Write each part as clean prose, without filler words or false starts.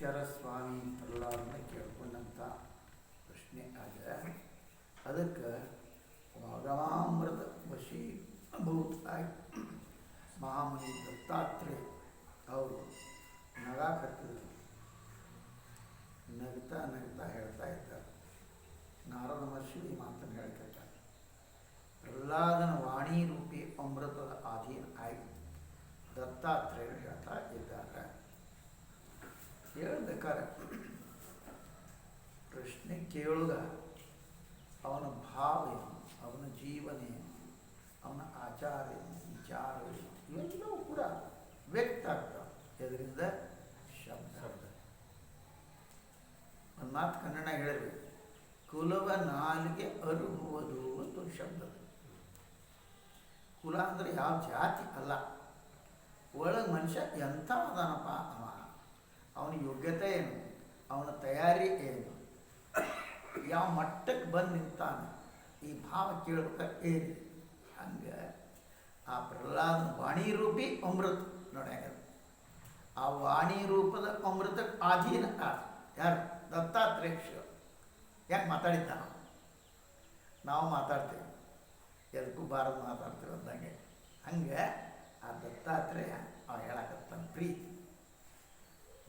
ಅಗಸ್ತ್ಯರ ಸ್ವಾಮಿ ಪ್ರಹ್ಲಾದನ ಕೇಳ್ಕೊಂಡಂಥ ಪ್ರಶ್ನೆ ಆಗಿದೆ. ಅದಕ್ಕೆ ವಾಗಮಾಮೃತ ವಶೀಭೂತಾಗಿ ಮಹಾಮುನಿ ದತ್ತಾತ್ರೇಯ ಅವರು ನಗಾಕತ್ತಿದ್ರು. ನಗ್ತಾ ನಗ್ತಾ ಹೇಳ್ತಾ ಇದ್ದಾರೆ. ನಾರದ ಮಹರ್ಷಿ ಈ ಮಾತನ್ನು ಹೇಳ್ತಿರ್ತಾರೆ. ಪ್ರಹ್ಲಾದನ ವಾಣಿ ರೂಪಿ ಅಮೃತದ ಅಧೀನ ಆಗಿ ದತ್ತಾತ್ರೇಯರು ಹೇಳ್ತಾ ಇದ್ದಾರೆ. ಹೇಳ್ಬೇಕಾರೆ ಪ್ರಶ್ನೆ ಕೇಳುಗ ಅವನ ಭಾವ ಏನು, ಅವನ ಜೀವನ ಏನು, ಅವನ ಆಚಾರ ಏನು, ವಿಚಾರ ಏನು, ಇವೆಲ್ಲವೂ ಕೂಡ ವ್ಯಕ್ತ ಆಗ್ತವೆ. ಇದರಿಂದ ಶಬ್ದ ಒಂದು ಮಾತು ಕನ್ನಡ ಹೇಳಬೇಕು. ಕುಲವ ನಾಲಿಗೆ ಅರುಹುವುದು ಅಂತ ಶಬ್ದ. ಕುಲ ಅಂದರೆ ಯಾವ ಜಾತಿ ಅಲ್ಲ, ಒಳಗೆ ಮನುಷ್ಯ ಎಂಥ ಅದಾನಪ್ಪ ಅವನ ಯೋಗ್ಯತೆ ಏನು, ಅವನ ತಯಾರಿ ಏನು, ಯಾವ ಮಟ್ಟಕ್ಕೆ ಬಂದು ನಿಂತಾನೆ, ಈ ಭಾವ ಕೇಳ್ಬೇಕಾದ್ರೆ ಏನು. ಹಂಗೆ ಆ ಪ್ರಹ್ಲಾದನ ವಾಣಿ ರೂಪಿ ಅಮೃತ ನೋಡಿ ಹೆಂಗ ಆ ವಾಣಿ ರೂಪದ ಅಮೃತಕ್ಕೆ ಅಧೀನ ಯಾರು? ದತ್ತಾತ್ರೇಯ ಶಿವ. ಯಾಕೆ ಮಾತಾಡಿದ್ದ ನಾವು ಮಾತಾಡ್ತೇವೆ, ಎದಕ್ಕೂ ಬಾರದು ಮಾತಾಡ್ತೇವೆ ಅಂದಂಗೆ. ಹಂಗೆ ಆ ದತ್ತಾತ್ರೇಯ ಅವ ಹೇಳಕತ್ತಾನ ಪ್ರೀತಿ.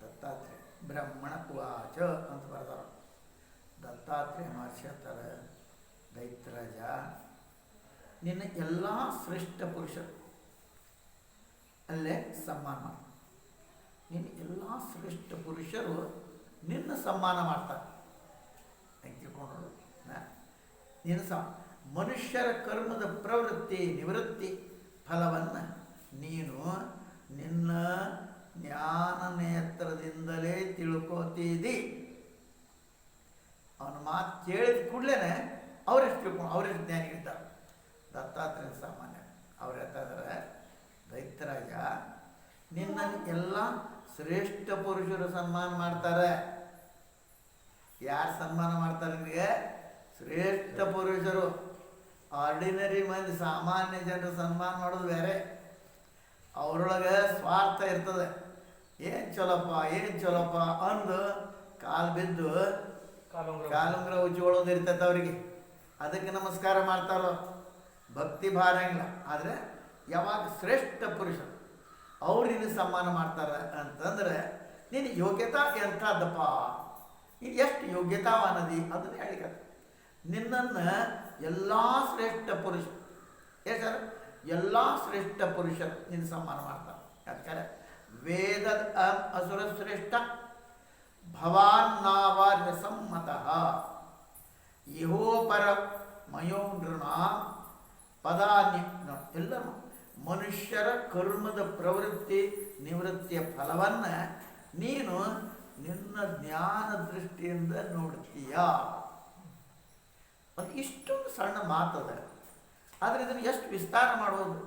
ದತ್ತಾತ್ರೇಯ ಬ್ರಹ್ಮಣ ಉವಾಚ ಅಂತ ಬರ್ತಾರ. ದತ್ತಾತ್ರೇಯ ಮಹರ್ಷಿ ಅಂತಾರೆ, ದೈತ್ಯರಾಜ ನಿನ್ನ ಎಲ್ಲ ಶ್ರೇಷ್ಠ ಪುರುಷರು ಅಲ್ಲೇ ಸನ್ಮಾನ ಮಾಡ್ತಾರೆ. ನಿನ್ನ ಎಲ್ಲ ಶ್ರೇಷ್ಠ ಪುರುಷರು ನಿನ್ನ ಸನ್ಮಾನ ಮಾಡ್ತಾರೆ. ತಿಳ್ಕೊಂಡು ನೀನು ಮನುಷ್ಯರ ಕರ್ಮದ ಪ್ರವೃತ್ತಿ ನಿವೃತ್ತಿ ಫಲವನ್ನು ನೀನು ನಿನ್ನ ಜ್ಞಾನ ನೇತ್ರದಿಂದಲೇ ತಿಳ್ಕೋತೀದಿ. ಅವನ ಮಾತು ಕೇಳಿದ ಕೂಡಲೇ ಅವರೆಷ್ಟು ತಿಳ್ಕೊಂಡು ಅವರೆಷ್ಟು ಜ್ಞಾನಿಗಿರ್ತಾರೆ. ದತ್ತಾತ್ರೇಯ ಸಾಮಾನ್ಯ ಅವ್ರು ಹೇಳ್ತಾ ಇದ್ದಾರೆ, ದೈತ್ಯರಾಜ ನಿನ್ನನ್ನು ಎಲ್ಲ ಶ್ರೇಷ್ಠ ಪುರುಷರು ಸನ್ಮಾನ ಮಾಡ್ತಾರೆ. ಯಾರು ಸನ್ಮಾನ ಮಾಡ್ತಾರೆ ನಿಮಗೆ? ಶ್ರೇಷ್ಠ ಪುರುಷರು. ಆರ್ಡಿನರಿ ಮಂದಿ ಸಾಮಾನ್ಯ ಜನರು ಸನ್ಮಾನ ಮಾಡೋದು ಬೇರೆ. ಅವರೊಳಗೆ ಸ್ವಾರ್ಥ ಇರ್ತದೆ. ಏನು ಚಲೋಪ್ಪ ಅಂದು ಕಾಲು ಬಿದ್ದು ಕಾಲುಂಗ್ರ ಉಜ್ಜಿಕೊಳ್ಳೋದು ಇರ್ತೈತೆ ಅವರಿಗೆ. ಅದಕ್ಕೆ ನಮಸ್ಕಾರ ಮಾಡ್ತಾರೋ, ಭಕ್ತಿ ಭಾರ ಇಲ್ಲ. ಆದರೆ ಯಾವಾಗ ಶ್ರೇಷ್ಠ ಪುರುಷರು ಅವ್ರು ನಿನ್ನ ಸನ್ಮಾನ ಮಾಡ್ತಾರೆ ಅಂತಂದ್ರೆ ನಿನ್ನ ಯೋಗ್ಯತಾ ಎಂಥದ್ದಪ್ಪ, ನೀನು ಎಷ್ಟು ಯೋಗ್ಯತಾವಾನದಿ ಅದನ್ನು ಹೇಳಿಕ. ನಿನ್ನನ್ನು ಎಲ್ಲ ಶ್ರೇಷ್ಠ ಪುರುಷರು ಸರ್ ಎಲ್ಲ ಶ್ರೇಷ್ಠ ಪುರುಷರು ನಿನ್ನ ಸನ್ಮಾನ ಮಾಡ್ತಾರೆ. ಯಾಕಂದರೆ ವೇದದ ಅಸುರ ಶ್ರೇಷ್ಠ ಭವಾನ್ನಾವಾರ್ಯ ಸಮ್ಮತಃ ಇಹೋ ಪರ ಮಯೋ ನೃಣ ಪದಾನಿ. ಎಲ್ಲರೂ ಮನುಷ್ಯರ ಕರ್ಮದ ಪ್ರವೃತ್ತಿ ನಿವೃತ್ತಿಯ ಫಲವನ್ನು ನೀನು ನಿನ್ನ ಜ್ಞಾನ ದೃಷ್ಟಿಯಿಂದ ನೋಡ್ತೀಯ. ಒಂದು ಇಷ್ಟೊಂದು ಸಣ್ಣ ಮಾತದ, ಆದರೆ ಇದನ್ನು ಎಷ್ಟು ವಿಸ್ತಾರ ಮಾಡೋದು.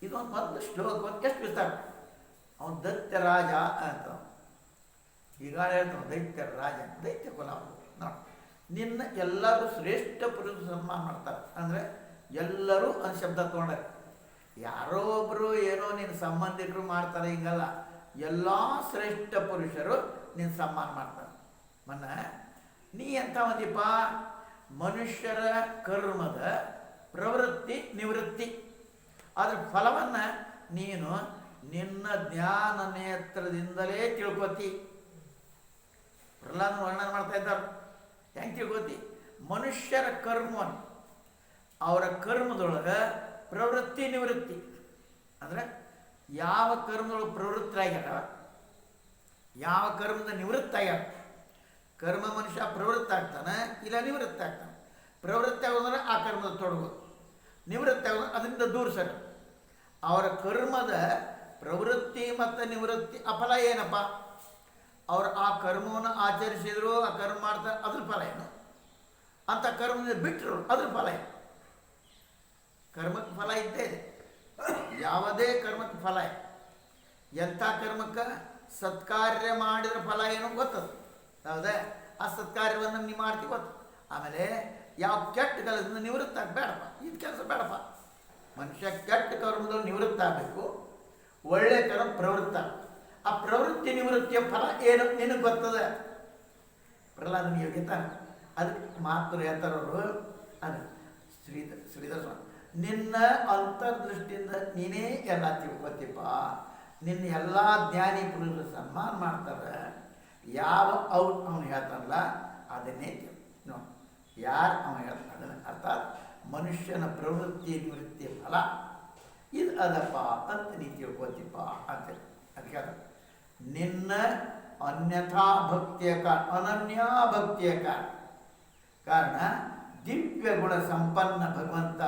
ಇದೊಂದು ಶ್ಲೋಕ ಎಷ್ಟು ವಿಸ್ತಾರ. ಅವನು ದೈತ್ಯ ರಾಜ ಅಂತ ಈಗ ಹೇಳ್ತಾನೆ. ದೈತ್ಯರ ರಾಜ, ದೈತ್ಯ ಕುಲ ನೋಡಿ. ನಿನ್ನ ಎಲ್ಲರೂ ಶ್ರೇಷ್ಠ ಪುರುಷ ಸನ್ಮಾನ ಮಾಡ್ತಾರೆ. ಅಂದರೆ ಎಲ್ಲರೂ ಒಂದು ಶಬ್ದ ತೊಗೊಂಡಾರೆ. ಯಾರೋ ಒಬ್ಬರು ಏನೋ ನಿನ್ನ ಸಂಬಂಧಿಕರು ಮಾಡ್ತಾರೆ ಹಿಂಗಲ್ಲ. ಎಲ್ಲ ಶ್ರೇಷ್ಠ ಪುರುಷರು ನಿನ್ನ ಸನ್ಮಾನ ಮಾಡ್ತಾರೆ. ನೀ ಎಂಥ ಒಂದಿಪ್ಪ ಮನುಷ್ಯರ ಕರ್ಮದ ಪ್ರವೃತ್ತಿ ನಿವೃತ್ತಿ ಅದರ ಫಲವನ್ನು ನೀನು ನಿನ್ನ ಜ್ಞಾನ ನೇತ್ರದಿಂದಲೇ ತಿಳ್ಕೊತಿ. ಪ್ರಹ್ಲಾದನ ವರ್ಣನೆ ಮಾಡ್ತಾ ಇದ್ದಾರೆ. ಹೆಂಗೆ ತಿಳ್ಕೊತಿ? ಮನುಷ್ಯರ ಕರ್ಮವನ್ನು ಅವರ ಕರ್ಮದೊಳಗೆ ಪ್ರವೃತ್ತಿ ನಿವೃತ್ತಿ ಅಂದರೆ ಯಾವ ಕರ್ಮದೊಳಗೆ ಪ್ರವೃತ್ತರಾಗ್ಯಾರ, ಯಾವ ಕರ್ಮದ ನಿವೃತ್ತ ಆಗ್ಯಾರ. ಕರ್ಮ ಮನುಷ್ಯ ಪ್ರವೃತ್ತ ಆಗ್ತಾನೆ, ಇಲ್ಲ ನಿವೃತ್ತ ಆಗ್ತಾನೆ. ಪ್ರವೃತ್ತಿ ಆಗೋದ್ರೆ ಆ ಕರ್ಮದ ತೊಡಗೋದು, ನಿವೃತ್ತಿ ಆಗೋದು ಅದರಿಂದ ದೂರ ಸರ್. ಅವರ ಕರ್ಮದ ಪ್ರವೃತ್ತಿ ಮತ್ತು ನಿವೃತ್ತಿ ಫಲ ಏನಪ್ಪ? ಅವರು ಆ ಕರ್ಮವನ್ನು ಆಚರಿಸಿದ್ರು, ಆ ಕರ್ಮ ಮಾಡ್ತಾರೆ, ಅದ್ರ ಫಲ ಏನು? ಅಂಥ ಕರ್ಮದಿಂದ ಬಿಟ್ಟರು, ಅದ್ರ ಫಲ ಏನು? ಕರ್ಮಕ್ಕೆ ಫಲ ಇದ್ದೇ ಇದೆ. ಯಾವುದೇ ಕರ್ಮಕ್ಕೆ ಫಲ ಇದೆ. ಎಂಥ ಕರ್ಮಕ್ಕೆ ಸತ್ಕಾರ್ಯ ಮಾಡಿದ್ರೆ ಫಲ ಏನು ಗೊತ್ತದು. ಹೌದೇ? ಆ ಸತ್ಕಾರ್ಯವನ್ನು ನೀವು ಮಾಡ್ತೀವಿ ಗೊತ್ತು. ಆಮೇಲೆ ಯಾವ ಕೆಟ್ಟ ಕೆಲಸದಿಂದ ನಿವೃತ್ತ ಬೇಡಪ್ಪ, ಇದು ಕೆಲಸ ಬೇಡಪ್ಪ. ಮನುಷ್ಯ ಕೆಟ್ಟ ಕರ್ಮದಲ್ಲಿ ನಿವೃತ್ತ ಆಗಬೇಕು, ಒಳ್ಳೆ ಕರ್ಮ ಪ್ರವೃತ್ತ. ಆ ಪ್ರವೃತ್ತಿ ನಿವೃತ್ತಿಯ ಫಲ ಏನು ನಿನಗೆ ಗೊತ್ತದ. ಪ್ರಹ್ಲಾದನ ಯೋಗ್ಯತ ಅದಕ್ಕೆ ಮಾತು ಹೇಳ್ತಾರವರು. ಅದು ಶ್ರೀಧರ ಸ್ವಾಮಿ, ನಿನ್ನ ಅಂತರ್ದೃಷ್ಟಿಯಿಂದ ನೀನೇ ಎಲ್ಲ ತಿಳ್ಕೊತೀಪ. ನಿನ್ನ ಎಲ್ಲ ಜ್ಞಾನಿ ಪುರುಷರು ಸನ್ಮಾನ ಮಾಡ್ತಾರೆ. ಯಾವ ಅವನು ಹೇಳ್ತಾನಲ್ಲ ಅದನ್ನೇ ನೋಡಿ. ಯಾರು ಅವನು ಹೇಳ್ತಾನೆ ಅದನ್ನು, ಅರ್ಥಾತ್ ಮನುಷ್ಯನ ಪ್ರವೃತ್ತಿ ನಿವೃತ್ತಿಯ ಫಲ ಇದು ಅದಪ್ಪ ಅಂತ ನೀ ತಿಳ್ಕೊತೀಪ ಅಂತೇಳಿ. ಅದಕ್ಕೆ ನಿನ್ನ ಅನ್ಯಥಾ ಭಕ್ತಿಯ ಅನನ್ಯಾ ಭಕ್ತಿಯ ಕಾರಣ ದಿವ್ಯ ಗುಣ ಸಂಪನ್ನ ಭಗವಂತ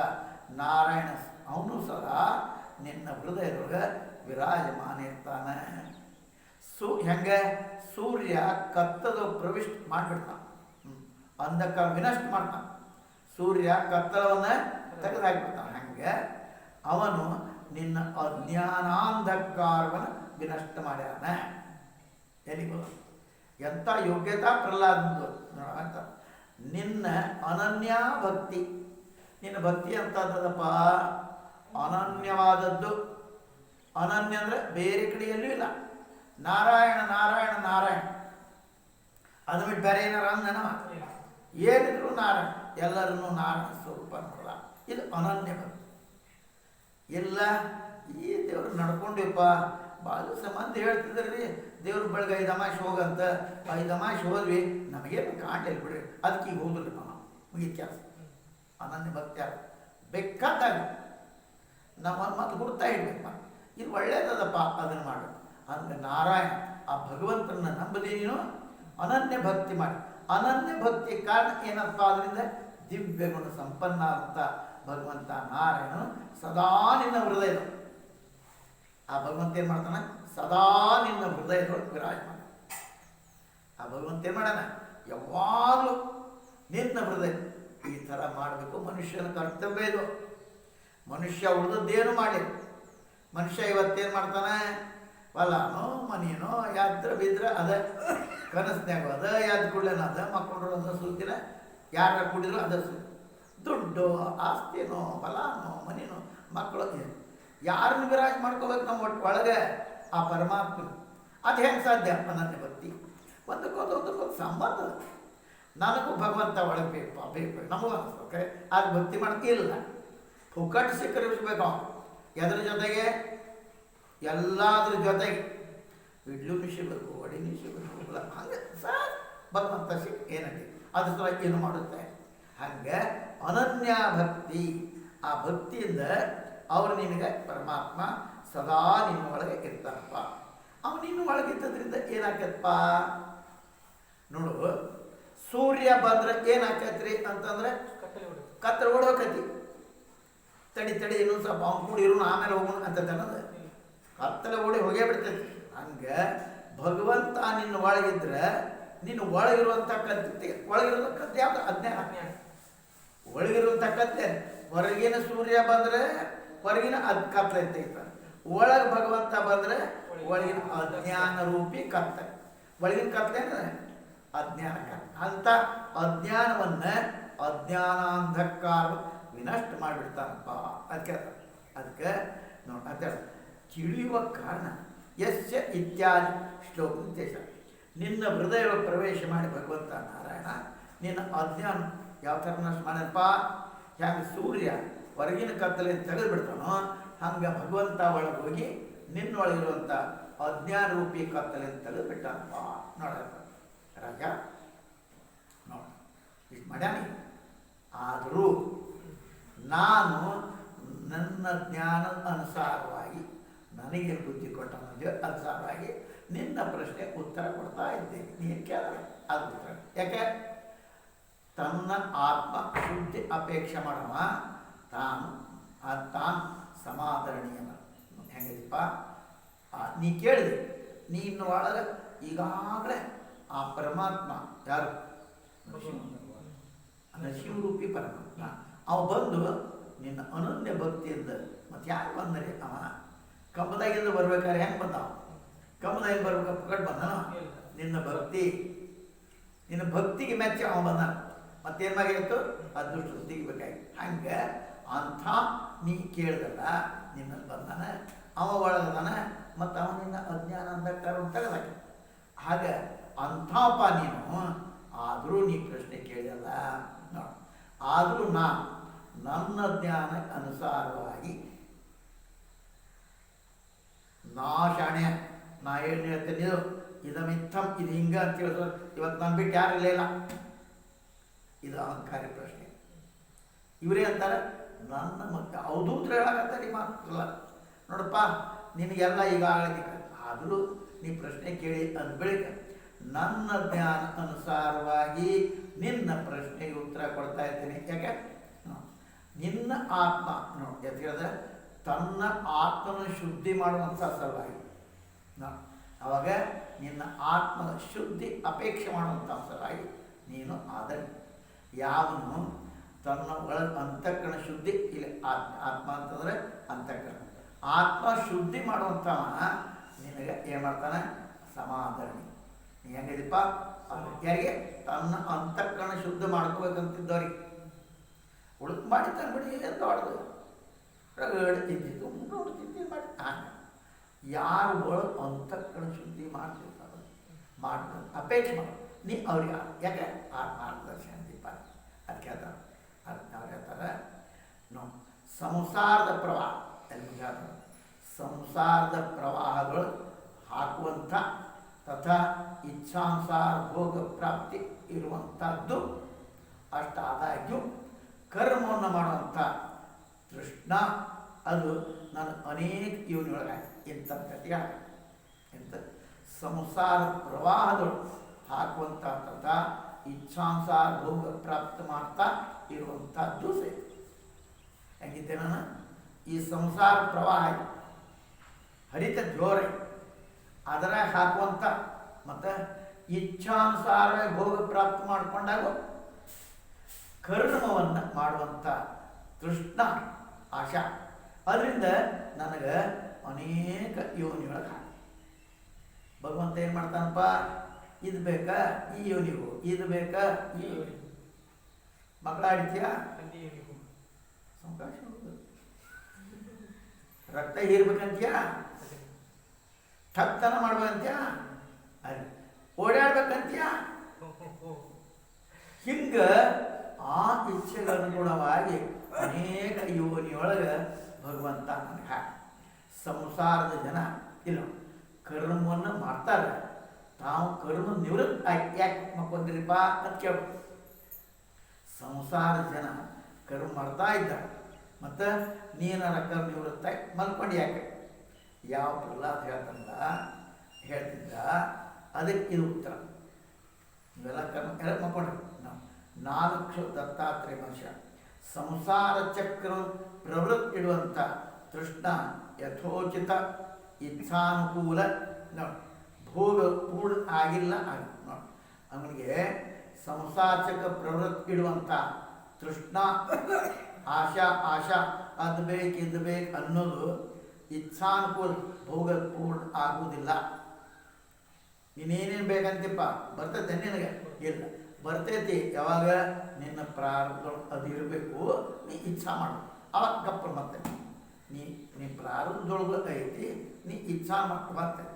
ನಾರಾಯಣ ಅವನು ಸದಾ ನಿನ್ನ ಹೃದಯದೊಳಗೆ ವಿರಾಜಮಾನ ಇರ್ತಾನೆ. ಹೆಂಗೆ ಸೂರ್ಯ ಕತ್ತಲು ಪ್ರವಿಷ್ಟ ಮಾಡಿಬಿಡ್ತಾನೆ, ಅಂಧಕ ವಿನಷ್ಟ ಮಾಡ್ತಾನೆ. ಸೂರ್ಯ ಕತ್ತಲವನ್ನು ತೆಗೆದು ಹಾಕಿಬಿಡ್ತಾನೆ. ಹಂಗೆ ಅವನು ನಿನ್ನ ಅಜ್ಞಾನಾಂಧಕಾರವನ್ನು ವಿನಷ್ಟ ಮಾಡ್ಯಾನ. ಎಲ್ಲಿಗೂ ಎಂಥ ಯೋಗ್ಯತಾ ಪ್ರಹ್ಲಾದಂದು ಅಂತ. ನಿನ್ನ ಅನನ್ಯ ಭಕ್ತಿ, ನಿನ್ನ ಭಕ್ತಿ ಅಂತದಪ್ಪ ಅನನ್ಯವಾದದ್ದು. ಅನನ್ಯ ಅಂದರೆ ಬೇರೆ ಕಡೆಯಲ್ಲೂ ಇಲ್ಲ. ನಾರಾಯಣ ನಾರಾಯಣ ನಾರಾಯಣ, ಅದು ಬಿಟ್ಟು ಬೇರೆ ಏನಾರ ಅಂದನ ಏನಿದ್ರು ನಾರಾಯಣ, ಎಲ್ಲರನ್ನೂ ನಾರಾಯಣ ಸ್ವರೂಪ ನೋಡ. ಇದು ಅನನ್ಯ ಭಕ್ತಿ. ಇಲ್ಲ ಈ ದೇವ್ರು ನಡ್ಕೊಂಡಿಪ್ಪ ಭಾಳ ಸಂಬಂಧ ಹೇಳ್ತಿದ್ರಿ, ದೇವ್ರ ಬೆಳಗ್ಗೆ 5 ಅಮಾಶೆ ಹೋಗಂತ, 5 ಅಮಾಶೆ ಹೋದ್ವಿ, ನಮಗೇನು ಕಾಣಲಿಲ್ಲ ಬಿಡ್ರಿ, ಅದಕ್ಕೆ ಈಗ ಹೋದ್ರಿ ನಾವು ಮುಗಿದ ಕೆಲಸ. ಅನನ್ಯ ಭಕ್ತಿ ಬೇಕಾದಾಗ ನಮ್ಮ ಮತ್ತು ಗುರ್ತಾ ಇಡ್ಬೇಕಪ್ಪ, ಇದು ಒಳ್ಳೇದದಪ್ಪ ಅದನ್ನು ಮಾಡು. ಹಂಗೆ ನಾರಾಯಣ ಆ ಭಗವಂತನ ನಂಬದೇ ನೀನು ಅನನ್ಯ ಭಕ್ತಿ ಮಾಡಿ. ಅನನ್ಯ ಭಕ್ತಿ ಕಾರಣ ಏನಪ್ಪ, ಅದರಿಂದ ದಿವ್ಯ ಗುಣ ಸಂಪನ್ನ ಅಂತ ಭಗವಂತ ನಾರಾಯಣನು ಸದಾ ನಿನ್ನ ಹೃದಯದ. ಆ ಭಗವಂತ ಏನು ಮಾಡ್ತಾನೆ, ಸದಾ ನಿನ್ನ ಹೃದಯದೊಳಗೆ ವಿರಾಜಮಾನ. ಆ ಭಗವಂತ ಏನು ಮಾಡೋಣ, ಯಾವಾಗಲೂ ನಿನ್ನ ಹೃದಯ ಈ ಥರ ಮಾಡಬೇಕು. ಮನುಷ್ಯನ ಕರ್ತವ್ಯ ಇದು. ಮನುಷ್ಯ ಉಳಿದದ್ದೇನು ಮಾಡಲಿ. ಮನುಷ್ಯ ಇವತ್ತೇನು ಮಾಡ್ತಾನೆ, ಹೊಲನೋ ಮನೇನೋ ಯಾತ್ರ ಬಿದ್ರೆ ಅದ, ಕನಸ್ನ್ಯಾಗ ಅದ, ಯಾದ ಕುಳ್ಳೇನ ಅದ, ಮಕ್ಕಳು ಅದ, ಸುದ್ದಿನ ಯಾರ ಕುಡಿದ್ರು ಅದ, ದುಡ್ಡು ಆಸ್ತಿನೋ ಹೊಲನೋ ಮನೇನೋ ಮಕ್ಕಳು, ಯಾರನ್ನು ವಿರಾಜ ಮಾಡ್ಕೋಬೇಕು ನಮ್ಮ ಒಳಗೆ ಆ ಪರಮಾತ್ಮ. ಅದು ಹೆಂಗೆ ಸಾಧ್ಯ? ಅನನ್ಯ ಭಕ್ತಿ. ಒಂದಕ್ಕೊಂದು ಸಂಬಂಧ. ನನಗೂ ಭಗವಂತ ಒಳಗೆ ಬೇಕು ನಮಗೂ ಅನಿಸ್ಬೇಕು. ಅದು ಭಕ್ತಿ ಮಾಡೋಕ್ಕೆ ಇಲ್ಲ, ಪುಕ್ಕಟ್ಟು ಸಿಕ್ಕರಿಸ್ಬೇಕು. ಎದ್ರ ಜೊತೆಗೆ, ಎಲ್ಲದ್ರ ಜೊತೆಗೆ ಇಡ್ಲು ಸಿಗಬೇಕು, ಒಡಿನೂ ಸಿಗಬೇಕು. ಹಂಗೆ ಸರ್ ಭಗವಂತ ಸಿಕ್ಕ ಏನಾಗಿ ಅದ್ರ ಸಲ ಏನು ಮಾಡುತ್ತೆ. ಹಂಗೆ ಅನನ್ಯ ಭಕ್ತಿ, ಆ ಭಕ್ತಿಯಿಂದ ಅವರು ನಿನಗೆ ಪರಮಾತ್ಮ ಸದಾ ನಿನ್ನ ಒಳಗೆ ಇರ್ತಾರಪ್ಪ. ಅವನು ನಿನ್ನ ಒಳಗೆ ಇದ್ದದ್ರಿಂದ ಏನಾಕತ್ತಪ್ಪ ನೋಡು. ಸೂರ್ಯ ಬಂದ್ರೆ ಏನಾಕೈತ್ರಿ ಅಂತಂದ್ರೆ ಕತ್ತಲು ಓಡೋಕತಿ. ತಡಿ ಇನ್ನೊಂದು ಸ್ವಲ್ಪ ಅವ್ನು ಕೂಡ ಇರೋನು ಆಮೇಲೆ ಹೋಗೋಣ ಅಂತ ಅನ್ನೋದು ಕತ್ತಲೆ ಓಡಿ ಹೋಗೇ ಬಿಡ್ತೈತಿ. ಹಂಗೆ ಭಗವಂತ ನಿನ್ನ ಒಳಗಿದ್ರೆ ನಿನ್ನ ಒಳಗಿರುವಂಥ ಕತ್ತೆ, ಒಳಗಿರುವಂಥ ಕತ್ತೆ ಯಾವುದು? ಅಜ್ಞಾನ. ಒಳಗಿರುವಂಥ ಕತ್ತೆ. ಹೊರಗಿನ ಸೂರ್ಯ ಬಂದರೆ ಹೊರಗಿನ ಕತ್ತಲೆ ತೆಗಿತಾನೆ. ಒಳಗೆ ಭಗವಂತ ಬಂದರೆ ಒಳಗಿನ ಅಜ್ಞಾನ ರೂಪಿ ಕತ್ತೆ. ಒಳಗಿನ ಕತ್ತಲೆ ಅಂದರೆ ಅಜ್ಞಾನ ಕತ್ತೆ. ಅಂಥ ಅಜ್ಞಾನವನ್ನು ಅಜ್ಞಾನಾಂಧಕಾರ ವಿನಷ್ಟ ಮಾಡಿಬಿಡ್ತಾನಪ್ಪ. ಅದಕ್ಕೆ ನೋಡಿ ಅಂತ ತಿಳಿಯುವ ಕಾರಣ ಯಸ್ಯ ಇತ್ಯಾದಿ ಶ್ಲೋಕ ಉದ್ದೇಶ. ನಿನ್ನ ಹೃದಯ ಪ್ರವೇಶ ಮಾಡಿ ಭಗವಂತ ನಾರಾಯಣ ನಿನ್ನ ಅಜ್ಞಾನ ಯಾವ ಥರ ನಷ್ಟ ಮಾಡಪ್ಪ. ಹ್ಯಾಂಗೆ ಸೂರ್ಯ ಹೊರಗಿನ ಕತ್ತಲೆ ತೆಗೆದು ಬಿಡ್ತಾನೋ ಹಂಗೆ ಭಗವಂತ ಒಳಗೆ ಹೋಗಿ ನಿನ್ನೊಳಗಿರುವಂಥ ಅಜ್ಞಾನ ರೂಪಿ ಕತ್ತಲೆ ತೆಗೆದು ಬಿಟ್ಟಾನಪ್ಪ. ನೋಡಪ್ಪ ರಾಜ ನೋಡ ಇಷ್ಟು ಮಾಡ್ಯಾನಿ. ಆದರೂ ನಾನು ನನ್ನ ಜ್ಞಾನದ ಅನುಸಾರವಾಗಿ ನನಗೆ ಬುದ್ಧಿ ಕೊಟ್ಟ ಅನುಸಾರವಾಗಿ ನಿನ್ನ ಪ್ರಶ್ನೆ ಉತ್ತರ ಕೊಡ್ತಾ ಇದ್ದೇನೆ. ನೀನು ಕೇಳಿದ್ರೆ ಅದು ಉತ್ತರ. ಯಾಕೆ? ತನ್ನ ಆತ್ಮ ಶುದ್ಧಿ ಅಪೇಕ್ಷೆ ಮಾಡವ ತಾನು ಸಮಾಧರಣೀಯನ. ಹೆಂಗಪ್ಪ ನೀ ಕೇಳಿದೆ, ನೀನು ಒಳಗೆ ಈಗಾಗಲೇ ಆ ಪರಮಾತ್ಮ ಯಾರು? ಶಿವರೂಪಿ ಪರಮಾತ್ಮ ಅವ ಬಂದು ನಿನ್ನ ಅನನ್ಯ ಭಕ್ತಿಯಿಂದ ಮತ್ತೆ ಯಾರು ಬಂದರೆ ಅವ ಕಂಬದಾಗಿಂದ ಬರ್ಬೇಕಾದ್ರೆ ಹೆಂಗೆ ಬಂದ? ಕಂಬದಾಗಿಂದ ಬರ್ಬೇಕು ಪಕಡ್ ಬಂದ. ನಿನ್ನ ಭಕ್ತಿಗೆ ಮೆಚ್ಚ ಅವ ಬಂದ. ಮತ್ತೇನು ಆಗಿತ್ತು? ಅದೃಷ್ಟ ತೆಗಿಬೇಕಾಗಿ. ಹಂಗೆ ಅಂಥ ನೀ ಕೇಳ್ದಲ್ಲ ನಿನ್ನಲ್ಲಿ ಬಂದಾನ, ಅವ ಒಳಗದಾನ, ಮತ್ತು ಅವನಿಂದ ಅಜ್ಞಾನ ಅಂಧಕಾರ ತೆಗೆದಾಕ. ಆಗ ಅಂಥಪ್ಪ ನೀನು, ಆದರೂ ನೀ ಪ್ರಶ್ನೆ ಕೇಳಲ್ಲ ನೋಡಿ. ಆದರೂ ನನ್ನ ಜ್ಞಾನ ಅನುಸಾರವಾಗಿ ಶಾಣೆ ನಾ ಏನು ಹೇಳ್ತೇನೆ, ಇದು ಮಿಥಂ, ಇದು ಹಿಂಗ ಅಂತ ಹೇಳಿದ್ರು ಇವತ್ತು ನಾನು ಬಿಟ್ಟು ಯಾರು ಇಲ್ಲ. ಇದು ಅಹಂಕಾರಿ ಪ್ರಶ್ನೆ. ಇವರೇ ಅಂತಾರೆ ನನ್ನ ಮತ್ತೆ ಅವಧೂತ್ರ ಹೇಳಕತ್ತಾರೆ ಈ ಮಾತಲ್ಲ ನೋಡಪ್ಪ, ನಿನಗೆಲ್ಲ ಈಗ ಆಗಲಿಕ್ಕೆ ಆದರೂ ನೀ ಪ್ರಶ್ನೆ ಕೇಳಿ ಅಂದ ಬಳಿಕ ನನ್ನ ಜ್ಞಾನ ಅನುಸಾರವಾಗಿ ನಿನ್ನ ಪ್ರಶ್ನೆಗೆ ಉತ್ತರ ಕೊಡ್ತಾ ಇದ್ದೀನಿ. ಯಾಕೆ ನಿನ್ನ ಆತ್ಮ ನೋಡಿ ಅಂತ ಹೇಳಿದ್ರೆ ತನ್ನ ಆತ್ಮನ ಶುದ್ಧಿ ಮಾಡುವಂಥ ಸಲುವಾಗಿ ಅವಾಗ ನಿನ್ನ ಆತ್ಮದ ಶುದ್ಧಿ ಅಪೇಕ್ಷೆ ಮಾಡುವಂಥ ಸಲುವಾಗಿ ನೀನು ಆದರೆ ಯಾವನು ತನ್ನ ಅಂತಃಕರಣ ಶುದ್ಧಿ ಇಲ್ಲಿ ಆತ್ಮ ಅಂತಂದರೆ ಅಂತಃಕರಣ ಆತ್ಮ ಶುದ್ಧಿ ಮಾಡುವಂಥವ ನಿನಗೆ ಏನು ಮಾಡ್ತಾನೆ, ಸಮಾಧರಣಿ. ನೀ ಹೆಂಗಿದೀಪ ಯಾರಿಗೆ ತನ್ನ ಅಂತಃಕರಣ ಶುದ್ಧ ಮಾಡ್ಕೋಬೇಕಂತಿದ್ದವ್ರಿಗೆ ಉಳುಕು ಮಾಡಿದ್ದಾನೆ ಬಿಡಿ ಅಂತ ಹೊಡೆದು ರಗಡೆ ತಿಂದಿದ್ದು ನೋಡಿ ತಿಂದು ಮಾಡಿ ಯಾರು ಒಳಗೆ ಅಂತಃಕರಣ ಶುದ್ಧಿ ಮಾಡ್ತಿರ್ತಾರೆ ಮಾಡ್ತಾರೆ ಅಪೇಕ್ಷೆ ಮಾಡ ನೀ ಅವ್ರಿಗೆ ಯಾಕೆ ಆ ಮಾರ್ಗದರ್ಶನ ದೀಪ ಅದಕ್ಕೆ ಹೇಳ್ತಾರೆ. ಅವ್ರು ಹೇಳ್ತಾರೆ ನೋಡಿ ಸಂಸಾರದ ಪ್ರವಾಹ ಎಲ್ಲಿ ಹೇಳ್ತಾರೆ, ಸಂಸಾರದ ಪ್ರವಾಹಗಳು ಹಾಕುವಂಥ ತಥಾ ಇಚ್ಛಾನುಸಾರ ಭೋಗ ಪ್ರಾಪ್ತಿ ಇರುವಂಥದ್ದು ಅಷ್ಟಾದಾಗ್ಯೂ ಕರ್ಮವನ್ನು ಮಾಡುವಂಥ ತೃಷ್ಣ ಅದು ನಾನು ಅನೇಕ ಇವನಿಯೊಳಗಾಯ್ತು ಇಂಥ ಗತಿಯ ಇಂಥ ಸಂಸಾರ ಪ್ರವಾಹಗಳು ಹಾಕುವಂಥ ತಥಾ ಇಚ್ಛಾನುಸಾರ ಭೋಗ ಪ್ರಾಪ್ತಿ ಮಾಡ್ತಾ ಇರುವಂಥದ್ದು ಸೇರಿ ಹೆಂಗಿದ್ದೆ ನಾನು ಈ ಸಂಸಾರ ಪ್ರವಾಹ ಹರಿತ ಜೋರ ಅದರ ಹಾಕುವಂಥ ಮತ್ತು ಇಚ್ಛಾನುಸಾರ ಭೋಗ ಪ್ರಾಪ್ತಿ ಮಾಡಿಕೊಂಡಾಗ ಕರ್ಮವನ್ನು ಮಾಡುವಂಥ ತೃಷ್ಣ ಆಶಾ ಅದರಿಂದ ನನಗೆ ಅನೇಕ ಯೋನಿಗಳು ಭಗವಂತ ಏನು ಮಾಡ್ತಾನಪ್ಪ, ಇದು ಬೇಕಾ ಈ ಯೋನಿಗೂ, ಇದು ಬೇಕಾ ಈ ಯೋನಿ ಮಕ್ಕಳಾಡ್ತೀಯ ಸಂಕಾಶ ರಕ್ತ ಹೀರ್ಬೇಕಂತೀಯ, ಥಕ್ತನ ಮಾಡ್ಬೇಕಂತೀಯ, ಅಲ್ಲಿ ಓಡಾಡ್ಬೇಕಂತೀಯ. ಹಿಂಗೆ ಆ ಇಚ್ಛೆಗನುಗುಣವಾಗಿ ಅನೇಕ ಯೋನಿಯೊಳಗೆ ಭಗವಂತ ನನಗೆ ಹಾಕಿ ಸಂಸಾರದ ಜನ ಇಲ್ಲ ಕರ್ಮವನ್ನು ಮಾಡ್ತಾರೆ. ತಾವು ಕರ್ಮ ನಿವೃತ್ತ ಆಗಿ ಯಾಕೆ ಮಕ್ಕೊಂದಿರಿಪ್ಪ ಅಂತ ಕೇಳು. ಸಂಸಾರದ ಜನ ಕರ್ಮ ಮಾಡ್ತಾ ಇದ್ದಾರೆ ಮತ್ತು ನೀನಾರ ಕರ್ಮ ನಿವೃತ್ತ ಮಲ್ಕೊಂಡು ಯಾಕೆ ಯಾವ ಪ್ರಹ್ಲಾದ ಹೇಳ್ತಿದ್ದ ಅದಕ್ಕೆ ಇದು ಉತ್ತರ. ಇವೆಲ್ಲ ಕರ್ಮ ಎಲ್ಲ ಮಕ್ಕೊಂಡ್ರಿ ನಾವು 4 ದತ್ತಾತ್ರೇಯ ಮನುಷ್ಯ ಸಂಸಾರ ಚಕ್ರ ಪ್ರವೃತ್ತಿಡುವಂಥ ತೃಷ್ಣ ಯಥೋಚಿತ ಇಚ್ಛಾನುಕೂಲ ನೋಡಿ ಭೋಗ ಪೂರ್ಣ ಆಗಿಲ್ಲ ಆಗಿ ನೋಡಿ ಅವನಿಗೆ ಸಂಸಾರ ಚಕ್ರ ಪ್ರವೃತ್ತಿ ಇಡುವಂಥ ತೃಷ್ಣ ಆಶಾ ಅದು ಬೇಕು ಇದು ಬೇಕು ಅನ್ನೋದು ಇಚ್ಛಾನುಕೂಲ ಭೋಗ ಪೂರ್ಣ ಆಗುವುದಿಲ್ಲ. ನೀನೇನೇನು ಬೇಕಂತಿಪ್ಪ ಬರ್ತೈತೆ ನಿನಗೆ ಇಲ್ಲ ಬರ್ತೈತಿ ಯಾವಾಗ ನಿನ್ನ ಪ್ರಾರಂಭಗಳು ಅದು ಇರಬೇಕು, ನೀ ಇಚ್ಛಾ ಮಾಡು ಅವಾಗ ಗಪ್ಪ ಮತ್ತೆ ನೀ ಪ್ರಾರಂಭದೊಳಗೂ ಐತಿ, ನೀ ಇಚ್ಛಾ ಮಾಡಿ ಬರ್ತೇನೆ.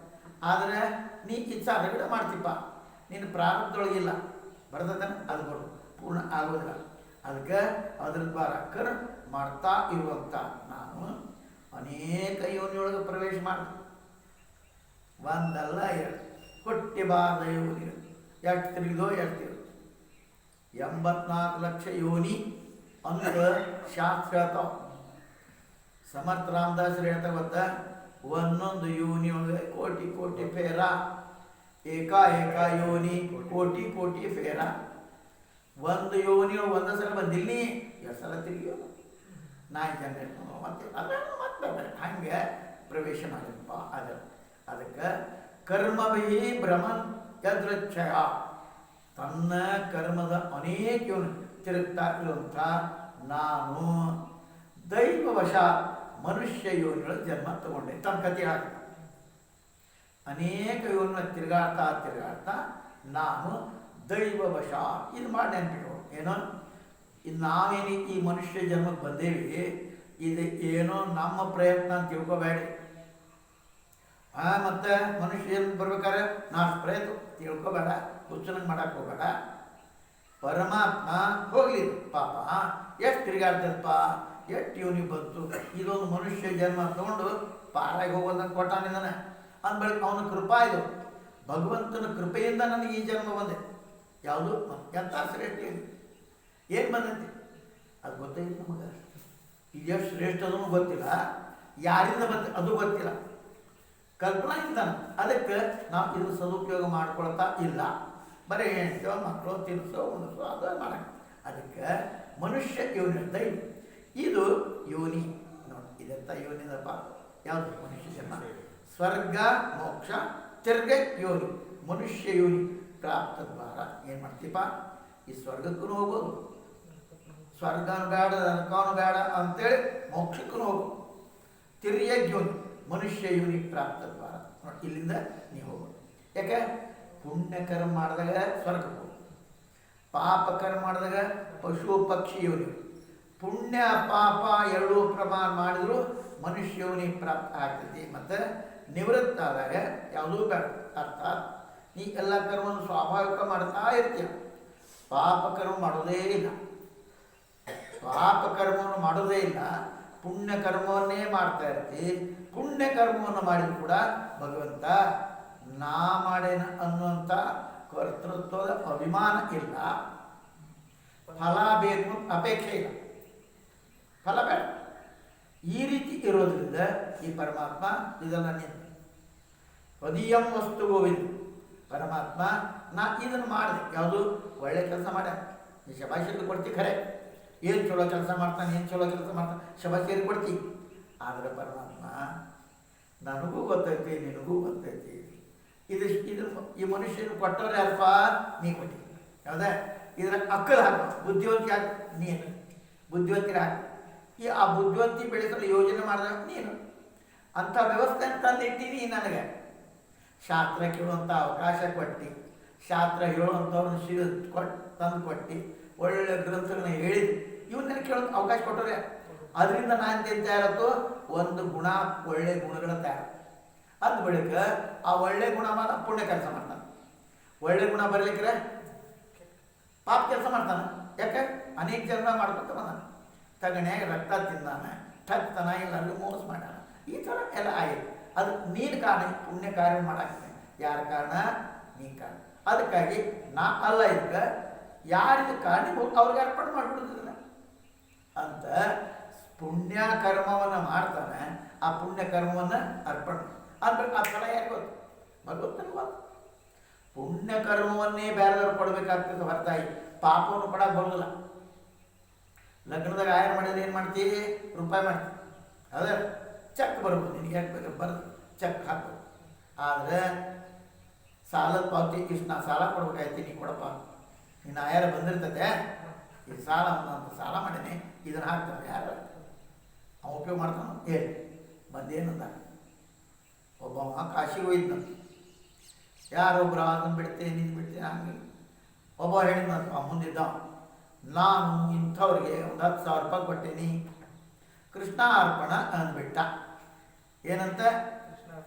ಆದರೆ ನೀ ಇಚ್ಛಾ ರಗಡೆ ಮಾಡ್ತೀಪ್ಪ, ನಿನ್ನ ಪ್ರಾರಂಭದೊಳಗಿಲ್ಲ ಬರ್ತೈತಾನೆ ಅದು ಬರು ಪೂರ್ಣ ಆಗೋದಿಲ್ಲ. ಅದಕ್ಕೆ ಅದ್ರ ದ್ವಾರ ಕರ್ ಮಾಡ್ತಾ ಇರುವಂಥ ನಾನು ಅನೇಕ ಯೋನಿಯೊಳಗೆ ಪ್ರವೇಶ ಮಾಡ್ತೀನಿ. ಒಂದಲ್ಲ ಎರಡು ಕೊಟ್ಟಿ ಬಾರದ ಯೋನಿ ಎಷ್ಟು ತಿರುಗಿದೋ ಎಷ್ಟು ತಿರುಗಿ 84 ಲಕ್ಷ ಯೋನಿ ಅಂದ್ರೆ ಶಾಸ್ತ್ರ ಹೇಳ್ತಾವ. ಸಮರ್ಥ ರಾಮದಾಸರು ಹೇಳ್ತಾ ಗೊತ್ತ, ಒಂದೊಂದು ಯೋನಿ ಒಳಗೆ ಕೋಟಿ ಕೋಟಿ ಫೇರ, ಏಕ ಯೋನಿ ಕೋಟಿ ಕೋಟಿ ಫೇರ. ಒಂದು ಯೋನಿ ಒಂದೇ ಸಲ ಬಂದಿಲ್ಲ, ನೀ ಎಷ್ಟು ಸಲ ತಿರುಗಿಯೋ 4 ಜನ ಮತ್ತೆ ಮತ್ತೆ ಹಂಗೆ ಪ್ರವೇಶ ಮಾಡಿದಪ್ಪ. ಅದಕ್ಕೆ ಕರ್ಮವೇ ಭ್ರಮನ್ ಯದೃಚ್ಛಯ ತನ್ನ ಕರ್ಮದ ಅನೇಕ ಯೋನಿ ತಿರುಗ್ತಾ ಇರುವಂಥ ನಾನು ದೈವವಶ ಮನುಷ್ಯ ಯೋನಿಗಳ ಜನ್ಮ ತಗೊಂಡೆ. ತನ್ನ ಕಥೆ ಹಾಕಿ ಅನೇಕ ಯೋನಿಗಳ ತಿರುಗಾಡ್ತಾ ನಾನು ದೈವವಶ ಇದು ಮಾಡಿ ನೆನ್ಪಿಟ್ಟು ಏನೋ ಇದು ನಾವೇನು ಈ ಮನುಷ್ಯ ಜನ್ಮಕ್ಕೆ ಬಂದೇವಿ, ಇದು ಏನೋ ನಮ್ಮ ಪ್ರಯತ್ನ ಅಂತ ತಿಳ್ಕೊಬೇಡಿ. ಮತ್ತು ಮನುಷ್ಯ ಏನು ಬರ್ಬೇಕಾದ್ರೆ ನಾಲ್ಕು ಪ್ರಯತ್ನ ತಿಳ್ಕೊಬೇಡ, ಹುಚ್ಚನಂಗೆ ಮಾಡಕ್ಕೆ ಹೋಗಬೇಡ. ಪರಮಾತ್ಮ ಹೋಗ್ಲಿ ಪಾಪ ಎಷ್ಟು ತಿರುಗಾಡ್ತದಪ್ಪ, ಎಷ್ಟು ಇವನಿಗೆ ಬಂತು, ಇದೊಂದು ಮನುಷ್ಯ ಜನ್ಮ ತಗೊಂಡು ಪಾರಾಗಿ ಹೋಗೋದಂಗೆ ಕೊಟ್ಟಾನಿದ್ದಾನೆ ಅಂದ್ಬಳಿಕ ಅವನ ಕೃಪಾ ಇದು. ಭಗವಂತನ ಕೃಪೆಯಿಂದ ನನಗೆ ಈ ಜನ್ಮ ಬಂದೆ. ಯಾವುದು ಎಂಥ ಶ್ರೇಷ್ಠ ಏನು ಬಂದಂತೆ ಅದು ಗೊತ್ತಾಗಿತ್ತು ನಮಗೆ. ಇದು ಎಷ್ಟು ಶ್ರೇಷ್ಠ ಅದೂ ಗೊತ್ತಿಲ್ಲ, ಯಾರಿಂದ ಬಂದ ಅದು ಗೊತ್ತಿಲ್ಲ, ಕಲ್ಪನಾ ಇದ್ದಾನೆ. ಅದಕ್ಕೆ ನಾವು ಇದು ಸದುಪಯೋಗ ಮಾಡ್ಕೊಳ್ತಾ ಇಲ್ಲ. ಬರೀ ಹೆಣ್ಸೋ ಮಕ್ಕಳು ತಿನ್ಸೋ ಉಣಿಸೋ ಅದು ಮಾಡಕ್ಕೆ. ಅದಕ್ಕೆ ಮನುಷ್ಯ ಯೋನಿ ಅಂತ ಇದು ಯೋನಿ ನೋಡಿ. ಇದೆಂಥ ಯೋನಿದಪ್ಪ, ಯಾವುದು ಮನುಷ್ಯ ಜನ್ಮ. ಸ್ವರ್ಗ ಮೋಕ್ಷ ತಿರ್ಗ ಯೋನಿ, ಮನುಷ್ಯ ಯೋನಿ ಪ್ರಾಪ್ತ ದ್ವಾರ. ಏನು ಮಾಡ್ತೀಪ, ಈ ಸ್ವರ್ಗಕ್ಕೂ ಹೋಗೋದು, ಸ್ವರ್ಗನೂ ಬೇಡ ನರಕನೂ ಬೇಡ ಅಂತೇಳಿ ಮೋಕ್ಷಕ್ಕೂ ಹೋಗು. ತಿರ್ಯ ಯೋನಿ ಮನುಷ್ಯ ಯೋನಿ ಪ್ರಾಪ್ತ ದ್ವಾರ ನೋಡಿ. ಇಲ್ಲಿಂದ ನೀವು ಹೋಗೋದು. ಯಾಕೆ ಪುಣ್ಯ ಕರ್ಮ ಮಾಡಿದಾಗ ಸ್ವರ್ಗಕ್ಕೆ ಹೋಗು, ಪಾಪ ಕರ್ಮ ಮಾಡಿದಾಗ ಪಶು ಪಕ್ಷಿ ಯೋನಿ. ಪುಣ್ಯ ಪಾಪ ಎರಡೂ ಪ್ರಮಾಣ ಮಾಡಿದ್ರು ಮನುಷ್ಯ ಯೋನಿ ಪ್ರಾಪ್ತ ಆಗ್ತೈತಿ. ಮತ್ತು ನಿವೃತ್ತ ಆದಾಗ ಯಾವುದೂ ಬೇಡ. ಅರ್ಥಾತ್ ನೀ ಎಲ್ಲ ಕರ್ಮವನ್ನು ಸ್ವಾಭಾವಿಕ ಮಾಡ್ತಾ ಇರ್ತೀಯ, ಪಾಪ ಕರ್ಮ ಮಾಡೋದೇ ಇಲ್ಲ. ಪಾಪ ಕರ್ಮವನ್ನು ಮಾಡೋದೇ ಇಲ್ಲ, ಪುಣ್ಯ ಕರ್ಮವನ್ನೇ ಮಾಡ್ತಾ ಇರ್ತಿ. ಪುಣ್ಯ ಕರ್ಮವನ್ನು ಮಾಡಿದ್ರು ಕೂಡ ಭಗವಂತ ನಾ ಮಾಡೇನ ಅನ್ನುವಂಥ ಕರ್ತೃತ್ವದ ಅಭಿಮಾನ ಇಲ್ಲ, ಫಲ ಬೇಕು ಅಪೇಕ್ಷೆ ಇಲ್ಲ, ಫಲ ಬೇಡ. ಈ ರೀತಿ ಇರೋದ್ರಿಂದ ಈ ಪರಮಾತ್ಮ ಇದೆಲ್ಲ ನಿಂತು ಪದಿಯಂ ವಸ್ತು ಗೋವಿಂದ. ಪರಮಾತ್ಮ ನಾ ಇದನ್ನು ಮಾಡಿದೆ, ಯಾವುದು ಒಳ್ಳೆ ಕೆಲಸ ಮಾಡ, ನೀ ಶಬಾಷಿಯಲ್ಲಿ ಕೊಡ್ತೀವಿ ಖರೆ, ಏನು ಚಲೋ ಕೆಲಸ ಮಾಡ್ತಾನೆ, ಏನು ಚಲೋ ಕೆಲಸ ಮಾಡ್ತಾನೆ ಶಬಾಷಿಯಲ್ಲಿ ಕೊಡ್ತೀವಿ. ಆದರೆ ಪರಮಾತ್ಮ ನನಗೂ ಗೊತ್ತೈತಿ ನಿನಗೂ ಗೊತ್ತೈತಿ, ಇದು ಈ ಮನುಷ್ಯನ ಕೊಟ್ಟವ್ರೆ ಅಲ್ಪ ನೀ ಕೊಟ್ಟಿ, ಯಾವುದೇ ಇದರ ಅಕ್ಕಲ್ ಹಾಕು, ಬುದ್ಧಿವಂತಿ ಹಾಕಿ ನೀನು, ಬುದ್ಧಿವಂತಿರ ಹಾಕಿ. ಆ ಬುದ್ಧಿವಂತಿ ಬೆಳೆಸಲು ಯೋಜನೆ ಮಾಡಿದಾಗ ನೀನು ಅಂಥ ವ್ಯವಸ್ಥೆ ತಂದಿಟ್ಟಿನಿ. ನನಗೆ ಶಾಸ್ತ್ರ ಕೇಳುವಂಥ ಅವಕಾಶ ಕೊಟ್ಟು, ಶಾಸ್ತ್ರ ಹೇಳುವಂಥವ್ರನ್ನ ತಂದು ಕೊಟ್ಟು, ಒಳ್ಳೆ ಗ್ರಂಥಗಳನ್ನ ಹೇಳಿದ್ದು ಇವನ್ನೆಲ್ಲ ಕೇಳೋಂಥ ಅವಕಾಶ ಕೊಟ್ಟರೆ ಅದರಿಂದ ನಾನು ತಯಾರತ್ತು ಒಂದು ಗುಣ, ಒಳ್ಳೆ ಗುಣಗಳ ತಯಾರು. ಅಂದ ಬಳಿಕ ಆ ಒಳ್ಳೆ ಗುಣವಾದ ಪುಣ್ಯ ಕೆಲಸ ಮಾಡ್ತಾನೆ. ಒಳ್ಳೆ ಗುಣ ಬರಲಿಕ್ಕೆ ಪಾಪ ಕೆಲಸ ಮಾಡ್ತಾನೆ. ಯಾಕೆ ಅನೇಕ ಜನ್ಮ ಮಾಡ್ಕೊತ ಬಂದಾನೆ, ತಗಣ್ಯಾಗ ರಕ್ತ ತಿಂದಾನೆ, ಠಕ್ತನ ಎಲ್ಲರಿಗೂ ಮೋಸ ಮಾಡ್ಯಾನ, ಈ ಥರ ಎಲ್ಲ ಆಗಿದೆ. ಅದು ನೀನು ಕಾರಣ, ಪುಣ್ಯ ಕಾರ್ಯ ಮಾಡಾಕ್ತೇನೆ. ಯಾರ ಕಾರಣ? ನೀನು ಕಾರಣ. ಅದಕ್ಕಾಗಿ ನಾ ಅಲ್ಲ, ಇದಕ್ಕೆ ಯಾರಿದು ಕಾರಣ ಅವ್ರಿಗೆ ಅರ್ಪಣೆ ಮಾಡಿಬಿಡುದಿಲ್ಲ ಅಂತ ಪುಣ್ಯ ಕರ್ಮವನ್ನು ಮಾಡ್ತಾನೆ. ಆ ಪುಣ್ಯ ಕರ್ಮವನ್ನು ಅರ್ಪಣೆ ಅಂದ್ರೆ ಆ ಫಲ ಯಾಕೆ ಗೊತ್ತು? ಭಗವಂತನಿಗೆ ಗೊತ್ತು. ಪುಣ್ಯ ಕರ್ಮವನ್ನೇ ಬೇರೆದವ್ರು ಕೊಡಬೇಕಾಗ್ತದೆ ಹೊರತಾಗಿ ಪಾಪವನ್ನು ಕೊಡಕ್ಕೆ ಬರೋದಿಲ್ಲ. ಲಗ್ನದಾಗ ಆಯರ್ ಮಾಡಿದ್ರೆ ಏನು ಮಾಡ್ತೀವಿ? ರೂಪಾಯಿ ಮಾಡ್ತೀವಿ. ಅದೇ ಚೆಕ್ ಬರ್ಬೋದು, ನಿನಗೆ ಯಾಕೆ ಬೇಕಾದ್ರೆ ಬರೋದು ಚೆಕ್ ಹಾಕ್ಬೋದು. ಆದರೆ ಸಾಲದ ಪಾವತಿ ಇಷ್ಟು ನಾ ಸಾಲ ಕೊಡ್ಬೇಕಾಯ್ತು, ನೀ ಕೊಡಪ್ಪ, ನಿನ್ನ ಆಯಾರ ಬಂದಿರ್ತದೆ, ಈ ಸಾಲ ಅಂತ ಸಾಲ ಮಾಡೀನಿ, ಇದನ್ನು ಹಾಕ್ತಾನೆ. ಯಾರು ಅವ್ನು ಉಪಯೋಗ ಮಾಡ್ತಾನೆ? ಹೇಳಿ ಬಂದೇನಂದ ಒಬ್ಬ ಕಾಶಿಗೆ ಹೋಯ್ತು, ಯಾರೊಬ್ಬರು ಅದನ್ನು ಬಿಡ್ತೇನೆ ನೀನು ಬಿಡ್ತೇನೆ ಹಂಗೆ. ಒಬ್ಬ ಹೇಳಿದ ಮುಂದಿದ್ದ, ನಾನು ಇಂಥವ್ರಿಗೆ ಒಂದು 10,000 ರೂಪಾಯಿ ಕೊಟ್ಟೇನಿ, ಕೃಷ್ಣಾರ್ಪಣ ಅಂದ್ಬಿಟ್ಟ. ಏನಂತ?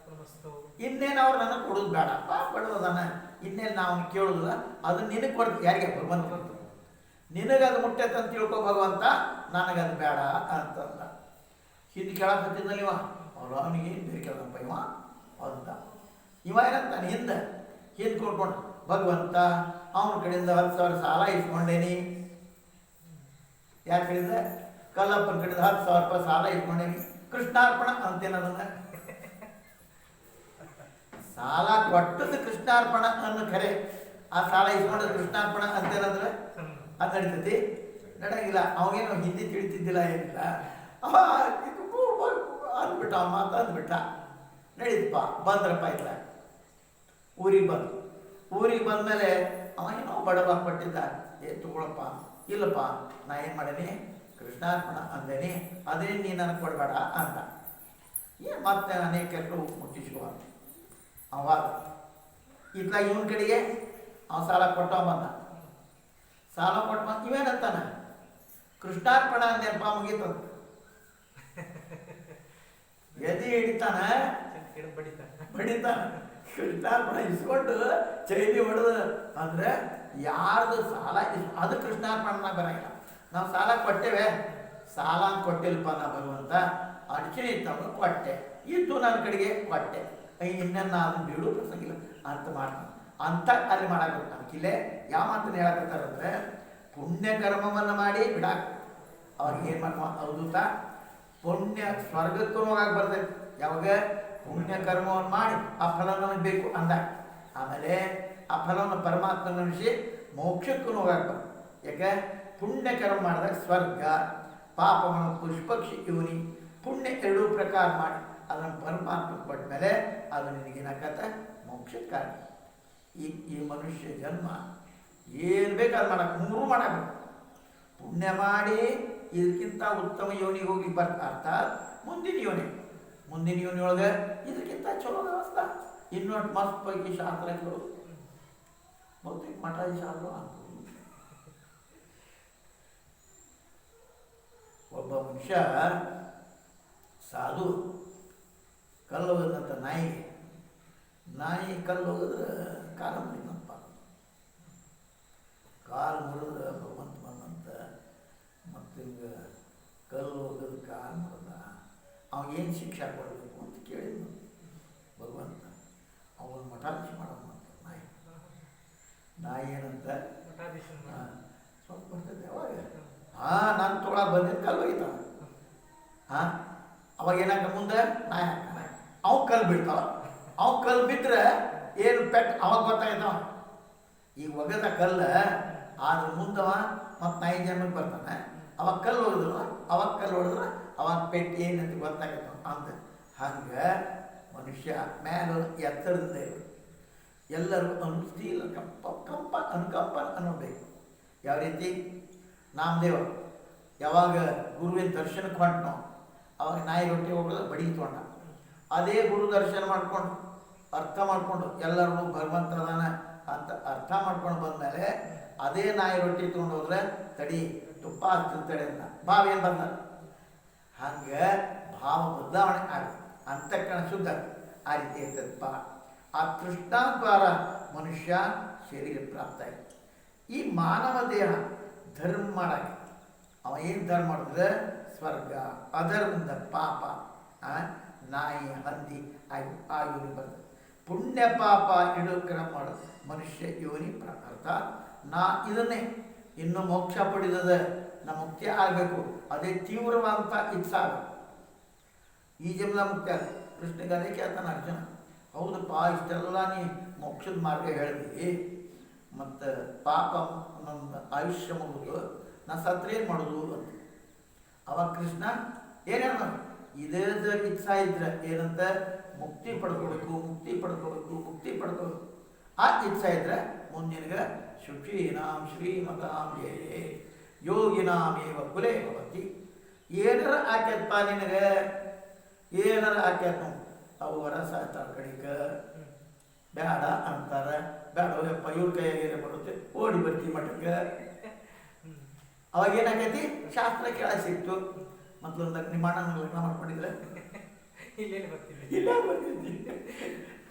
ಇನ್ನೇನು ಅವ್ರು ನನಗೆ ಕೊಡೋದು ಬೇಡಪ್ಪ, ಬಡವದಾನ, ಇನ್ನೇನು ನಾವು ಕೇಳೋದಿಲ್ಲ, ಅದು ನಿನಗೆ ಕೊಡ್ತೀವಿ. ಯಾರಿಗೆ? ಭಗವಂತ ಕೊಡ್ತೀವಿ. ನಿನಗದು ಮುಟ್ಟೈತೆ ಅಂತ ತಿಳ್ಕೊ ಭಗವಂತ, ನನಗದು ಬೇಡ ಅಂತಂದ. ಹಿಂದೆ ಕೇಳಕ್ಕೆ ಹತ್ತಿದ್ದಲ್ಲಿ ಇವ ಅವನಿಗೆ ಬೇರೆ ಕೇಳಪ್ಪ ಇವ ಅಂತ. ಇವ ಏನಂತಾನೆ ಹಿಂದೆ ಕೊಡ್ಕೊಂಡು, ಭಗವಂತ ಅವನ ಕಡೆಯಿಂದ 10,000 ಸಾಲ ಇಸ್ಕೊಂಡೇನಿ. ಯಾರ ಕಡೆಯಿಂದ? ಕಲ್ಲಪ್ಪನ ಕಡೆಯಿಂದ 10,000 ರೂಪಾಯಿ ಸಾಲ ಇಸ್ಕೊಂಡೇನಿ, ಕೃಷ್ಣಾರ್ಪಣ ಅಂತೇನದನ್ನ. ಸಾಲ ಕೊಟ್ಟದ್ದು ಕೃಷ್ಣಾರ್ಪಣ ಅನ್ನು ಖರೆ, ಆ ಸಾಲ ಇಸ್ಕೊಂಡದ್ದು ಕೃಷ್ಣಾರ್ಪಣ ಅಂತೇನಂದ್ರೆ ಅದು ನಡೀತೈತಿ? ನಡೆಯಂಗಿಲ್ಲ. ಅವಾಗೇನು ಹಿಂದಿ ತಿಳಿತಿದ್ದಿಲ್ಲ, ಏನಿಲ್ಲ. ಅಂದ್ಬಿಟ್ಟ, ಅವ ಮಾತು ಅಂದ್ಬಿಟ್ಟ, ನಡೀತಪ್ಪ. ಬಂದ್ರಪ್ಪ ಇಲ್ಲ ಊರಿಗೆ ಬಂದಮೇಲೆ ಅವೇನೋ ಬಡವ ಕೊಟ್ಟಿದ್ದ, ತಗೊಳಪ್ಪ. ಇಲ್ಲಪ್ಪ, ನಾ ಏನು ಮಾಡೀನಿ? ಕೃಷ್ಣಾರ್ಪಣ ಅಂದೇನಿ, ಅದೇ ನೀ ನನಗೆ ಕೊಡಬೇಡ ಅಂತ. ಏನು ಮತ್ತೆ ಅನೇಕ ಮುಟ್ಟಿಸ್ಕೋ ಅವಾಗ ಇತ್ತ ಇವನ ಕಡೆಗೆ ಅವ ಸಾಲ ಕೊಟ್ಟವ ಬಂದ. ಸಾಲ ಕೊಟ್ಟು ಇವೇನಂತಾನ? ಕೃಷ್ಣಾರ್ಪಣ ಅಂದೇನಪ್ಪ, ಮುಗೀತಂತ. ಎದಿ ಹಿಡಿತಾನ, ಹೊಡಿತಾನ. ಕೃಷ್ಣಾರ್ಪಣ ಇಸ್ಕೊಂಡು ಚೈನಿ ಹೊಡೆದು ಅಂದರೆ ಯಾರ್ದು ಸಾಲ ಅದು ಕೃಷ್ಣಾರ್ಪಣ ಬರೋಂಗಿಲ್ಲ. ನಾವು ಸಾಲ ಕೊಟ್ಟೇವೆ, ಸಾಲ ಕೊಟ್ಟಿಲ್ಪ ನಾ ಭಗವಂತ, ಅಡಚಣೆ ಇತ್ತವನು ಕೊಟ್ಟೆ, ಇದ್ದು ನನ್ನ ಕಡೆಗೆ ಕೊಟ್ಟೆ, ಇನ್ನೇನು ನಾನು ಬೀಳು ಪ್ರಸಂಗಿಲ್ಲ ಅಂತ ಮಾಡ್ತಾನೆ ಅಂತ ಅಲ್ಲಿ ಮಾಡಾಕ. ಅದಕ್ಕಿಲ್ಲೇ ಯಾವ ಮಾತನ್ನು ಹೇಳಕತ್ತಾರಂದ್ರೆ ಪುಣ್ಯ ಕರ್ಮವನ್ನು ಮಾಡಿ ಬಿಡಾಕ. ಅವಾಗ ಏನು ಮಾಡ್ತಾವ ಅವಧೂತ ಪುಣ್ಯ ಸ್ವರ್ಗಕ್ಕೂ ಹೋಗಾಕ ಬರ್ತೈತೆ. ಯಾವಾಗ ಪುಣ್ಯ ಕರ್ಮವನ್ನು ಮಾಡಿ ಆ ಫಲ ನಮಗೆ ಬೇಕು ಅಂದಾಗ, ಆಮೇಲೆ ಆ ಫಲವನ್ನು ಪರಮಾತ್ಮನ ವಿಷಯ ಮೋಕ್ಷಕ್ಕೂ ಹೋಗಾಕ ಬರ್ತದೆ. ಯಾಕೆ ಪುಣ್ಯ ಕರ್ಮ ಮಾಡಿದಾಗ ಸ್ವರ್ಗ, ಪಾಪವನ್ನು ಪುಷ್ಪಕ್ಷಿ ಯೋನಿ, ಪುಣ್ಯ ಎರಡೂ ಪ್ರಕಾರ ಮಾಡಿ ಅದನ್ನು ಪರಮಾತ್ಮ ಕೊಟ್ಟ ಮೇಲೆ ಅದು ನಿನಗೇನಾಗತ್ತ ಮೋಕ್ಷಕ್ಕೆ ಕಾರಣ. ಈ ಮನುಷ್ಯ ಜನ್ಮ ಏನು ಬೇಕಾದ್ರೆ ಮಾಡಕ್ಕೆ ಮೂರು ಮಾಡಬೇಕು. ಪುಣ್ಯ ಮಾಡಿ ಇದಕ್ಕಿಂತ ಉತ್ತಮ ಯೋನಿಗೆ ಹೋಗಿ ಅರ್ಥಾತ್ ಮುಂದಿನ ಯೋನಿ ಒಳಗೆ ಇದಕ್ಕಿಂತ ಚಲೋ ವ್ಯವಸ್ಥೆ ಇನ್ನೊಟ್ಟು ಮಸ್ತ್ ಪೈಕಿ ಶಾಸ್ತ್ರ ಕೇಳೋದು ಬಹುತೇಕ ಮಠಾದಿ ಶಾಸ್ತ್ರ ಅಂತ. ಒಬ್ಬ ಮನುಷ್ಯ ಸಾಧು ಕಲ್ಲು ಹೋಗದಂತ ನಾಯಿ ಕಲ್ಲು ಹೋಗಿದ್ರೆ ಕಾಲ ಮುರಿದಂತ, ಕಾಲು ಮುರಿದ್ರೆ ಭಗವಂತ ಬಂದಂತ, ಮತ್ತು ಹಿಂಗೆ ಕಲ್ಲು ಹೋಗೋದು ಕಾಲು ಮುರಿದ, ಅವನಿಗೇನು ಶಿಕ್ಷೆ ಕೊಡಬೇಕು ಅಂತ ಕೇಳಿದ್ನು ಭಗವಂತ. ಅವನು ಮಠಾಧೀಶ ಮಾಡೋದು ನಾಯಿ ಏನಂತ ಸ್ವಲ್ಪ ಬರ್ತೈತೆ ಅವಾಗ ನಾನು ತೊಗೊಳಕ್ಕೆ ಬಂದಿದ್ದು ಕಲ್ಲು ಹೋಗಿದ್ದಾವ. ಅವಾಗ ಏನಾಗ ಮುಂದೆ ನಾಯಿ ಹಾಕ್ತಾನೆ, ಅವ್ ಕಲ್ಲು ಬಿಡ್ತಾವ. ಅವ್ ಕಲ್ಲು ಬಿದ್ದರೆ ಏನು ಪೆಟ್ಟು ಅವಾಗ ಗೊತ್ತಾಯ್ತವ. ಈಗ ಒಗದ ಕಲ್ಲು ಆದ್ರೆ ಮುಂದವ ಮತ್ತು ನಾಯಿ ಜನ್ಮಕ್ಕೆ ಬರ್ತಾನೆ. ಅವಾಗ ಕಲ್ಲು ಹೊಡೆದ್ರು, ಅವಾಗ ಪೆಟ್ಟು ಏನಂತ ಗೊತ್ತಾಗತ್ತ ಅಂತ. ಹಂಗೆ ಮನುಷ್ಯ ಮ್ಯಾಲ ಎತ್ತರದಿಂದ ಎಲ್ಲರೂ ಅನುಸ್ತಿಲ್ಲ ಅನುಕಂಪ ಅನ್ನೋಬೇಕು. ಯಾವ ರೀತಿ ನಾಮದೇವ ಯಾವಾಗ ಗುರುವಿನ ದರ್ಶನಕ್ಕೆ ಹೊಂಟನೋ ಅವಾಗ ನಾಯಿ ರೊಟ್ಟಿ ಹೋಗೋದು ಬಡಿ ತೊಗೊಂಡ. ಅದೇ ಗುರು ದರ್ಶನ ಮಾಡ್ಕೊಂಡು ಅರ್ಥ ಮಾಡಿಕೊಂಡು ಎಲ್ಲರೂ ಭಗವಂತದಾನ ಅಂತ ಅರ್ಥ ಮಾಡ್ಕೊಂಡು ಬಂದಮೇಲೆ ಅದೇ ನಾಯಿ ರೊಟ್ಟಿ ತೊಗೊಂಡು ಹೋದ್ರೆ ತಡಿ ತುಪ್ಪ ಹಚ್ಚಿರ್ತಾಳೆ ಅಂತ ಭಾವೇನು ಬಂದ. ಹಂಗೆ ಭಾವ ಬದಲಾವಣೆ ಆಗುತ್ತೆ, ಅಂತಃಕರಣ ಶುದ್ಧ ಆ ರೀತಿ ಇರ್ತದಪ್ಪ. ಆ ಕೃಷ್ಣಾದ್ವಾರ ಮನುಷ್ಯ ಶರೀರ ಪ್ರಾಪ್ತ ಆಯಿತು. ಈ ಮಾನವ ದೇಹ ಧರ್ಮ ಮಾಡಾಕೆ ಅವ ಏನು ಧರ್ಮ ಮಾಡಿದ್ರೆ ಸ್ವರ್ಗ, ಅಧರ್ಮದಿಂದ ಪಾಪ, ನಾಯಿ ಹಂದಿ ಆ ಯೋನಿ ಬರ್ತದೆ. ಪುಣ್ಯ ಪಾಪ ಇಡೋ ಕ್ರಮ ಮಾಡೋದು ಮನುಷ್ಯ ಯೋನಿ ಅರ್ಥಾತ್ ಇದನ್ನೇ ಇನ್ನು ಮೋಕ್ಷ ಪಡೆದದ ನಾ ಮುಕ್ತಿ ಆಗಬೇಕು, ಅದೇ ತೀವ್ರವಾದಂಥ ಇಚ್ಛಾ ಆಗಬೇಕು. ಈ ಜನ್ಮ ಮುಕ್ತಿ ಆಗ ಕೃಷ್ಣಗೆ ಅದೇ ಕೇಳ್ತಾನೆ ಅರ್ಜುನ. ಹೌದಪ್ಪ ಇಷ್ಟೆಲ್ಲ ನೀ ಮೋಕ್ಷದ ಮಾರ್ಗ ಹೇಳಿದಿ, ಮತ್ತು ಪಾಪ ನನ್ನ ಆಯುಷ್ಯ ಮುಗಿದು ನಾ ಸತ್ರ ಏನು ಮಾಡೋದು ಅಂತ. ಅವಾಗ ಕೃಷ್ಣ ಏನೇನು ಇದೇ ಇಚ್ಛಾ ಇದ್ರೆ ಏನಂತ ಮುಕ್ತಿ ಪಡ್ಕೋಬೇಕು. ಆ ಇಚ್ಛಾ ಇದ್ರೆ ಮುಂದಿನ ಶುಚೀನಾಂ ಶ್ರೀಮತಾಂ ಯೇ ಯೋಗಿನಾಮೇವ ಕುಲೇ ಭವತಿ. ಏನಾರ ಆಕ್ಯತ್ಪ ನಿನಗೆ, ಏನಾರ ಆಕ್ಯತ್ ನಾವು ಅವು ರಸ ಕಡಿಗೆ ಬೇಡ ಅಂತಾರೆ. ಬೇಡ ಯಪ್ಪ ಇವ್ರ ಕೈಯಾಗೇನೆ ಬರುತ್ತೆ, ಓಡಿ ಬರ್ತೀವಿ ಮಠಕ್ಕೆ. ಅವಾಗೇನಾಗೈತಿ ಶಾಸ್ತ್ರ ಕೇಳ ಸಿಕ್ತು. ಮತ್ತೊಂದು ನಿಮ್ಮ ಅಣ್ಣನ ಲಗ್ನ ಮಾಡ್ಕೊಂಡಿದ್ರೆ ಇಲ್ಲ ಬರ್ತಿದ್ವಿ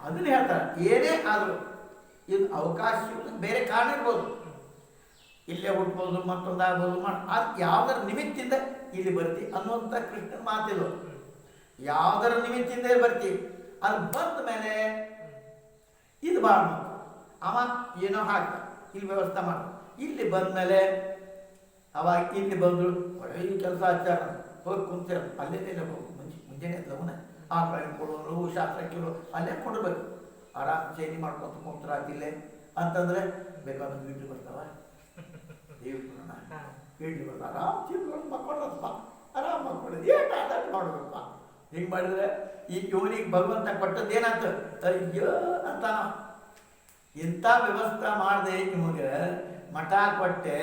ಅದನ್ನ ಹೇಳ್ತಾರೆ. ಏನೇ ಆದರೂ ಇದು ಅವಕಾಶ ಬೇರೆ ಕಾರಣ ಇರ್ಬೋದು, ಇಲ್ಲೇ ಹುಟ್ಬೋದು, ಮತ್ತೊಂದು ಆಗ್ಬೋದು, ಅದು ಯಾವುದರ ನಿಮಿತ್ತಿಂದ ಇಲ್ಲಿ ಬರ್ತಿ ಅನ್ನುವಂಥ ಕೃಷ್ಣನ ಮಾತಿಲ್ಲ. ಯಾವುದರ ನಿಮಿತ್ತಿಂದ ಬರ್ತಿ, ಅದು ಬಂದ ಮೇಲೆ ಇದು ಭಾಳ ಅವ ಏನೋ ಹಾಕ ಇಲ್ಲಿ ವ್ಯವಸ್ಥೆ ಮಾಡ. ಇಲ್ಲಿ ಬಂದಮೇಲೆ ಅವಾಗ ಇಲ್ಲಿ ಬಂದರು ಒಳ್ಳೆ ಕೆಲಸ ಹಚ್ಚಾರ, ಹೋಗಿ ಕುಂತಾರ, ಅಲ್ಲೇನೇ ಹೋಗಿ ಮುಂಜಾನೆ ಲವನ ಆ ಕಡೆ ಕೊಡೋರು ಶಾಸ್ತ್ರ ಕೇಳೋ ಅಲ್ಲೇ ಕೊಡಬೇಕು. ಆರಾಮ್ ಚೈನಿ ಮಾಡ್ಕೊತ ಕುಂತ್ರಾತಿಲ್ಲೇ ಅಂತಂದ್ರೆ ಬೇಕಾದ್ರೆ ವೀಟ್ಲಿ ಬರ್ತಾವ, ದೇವ್ರನ್ನ ವೀಟ್ಲಿ ಬರ್ತಾವ, ಆರಾಮ್ ತಿಳ್ಕೊಂಡು ಮಕ್ಕೊಡ್ರಪ್ಪ, ಆರಾಮ್ ಮಕ್ಕೊಡೋದು ಏಟ ಅದನ್ನು ನೋಡ್ಬೇಕಪ್ಪ. ಹಿಂಗೆ ಮಾಡಿದ್ರೆ ಈ ಯೋನಿಗೆ ಭಗವಂತ ಕೊಟ್ಟದ್ದು ಏನಾಯ್ತ ಅಯ್ಯೋ ಅಂತಾನ. ಇಂಥ ವ್ಯವಸ್ಥೆ ಮಾಡಿದೆ ನಿಮಗೆ, ಮಠ ಕೊಟ್ಟೆ,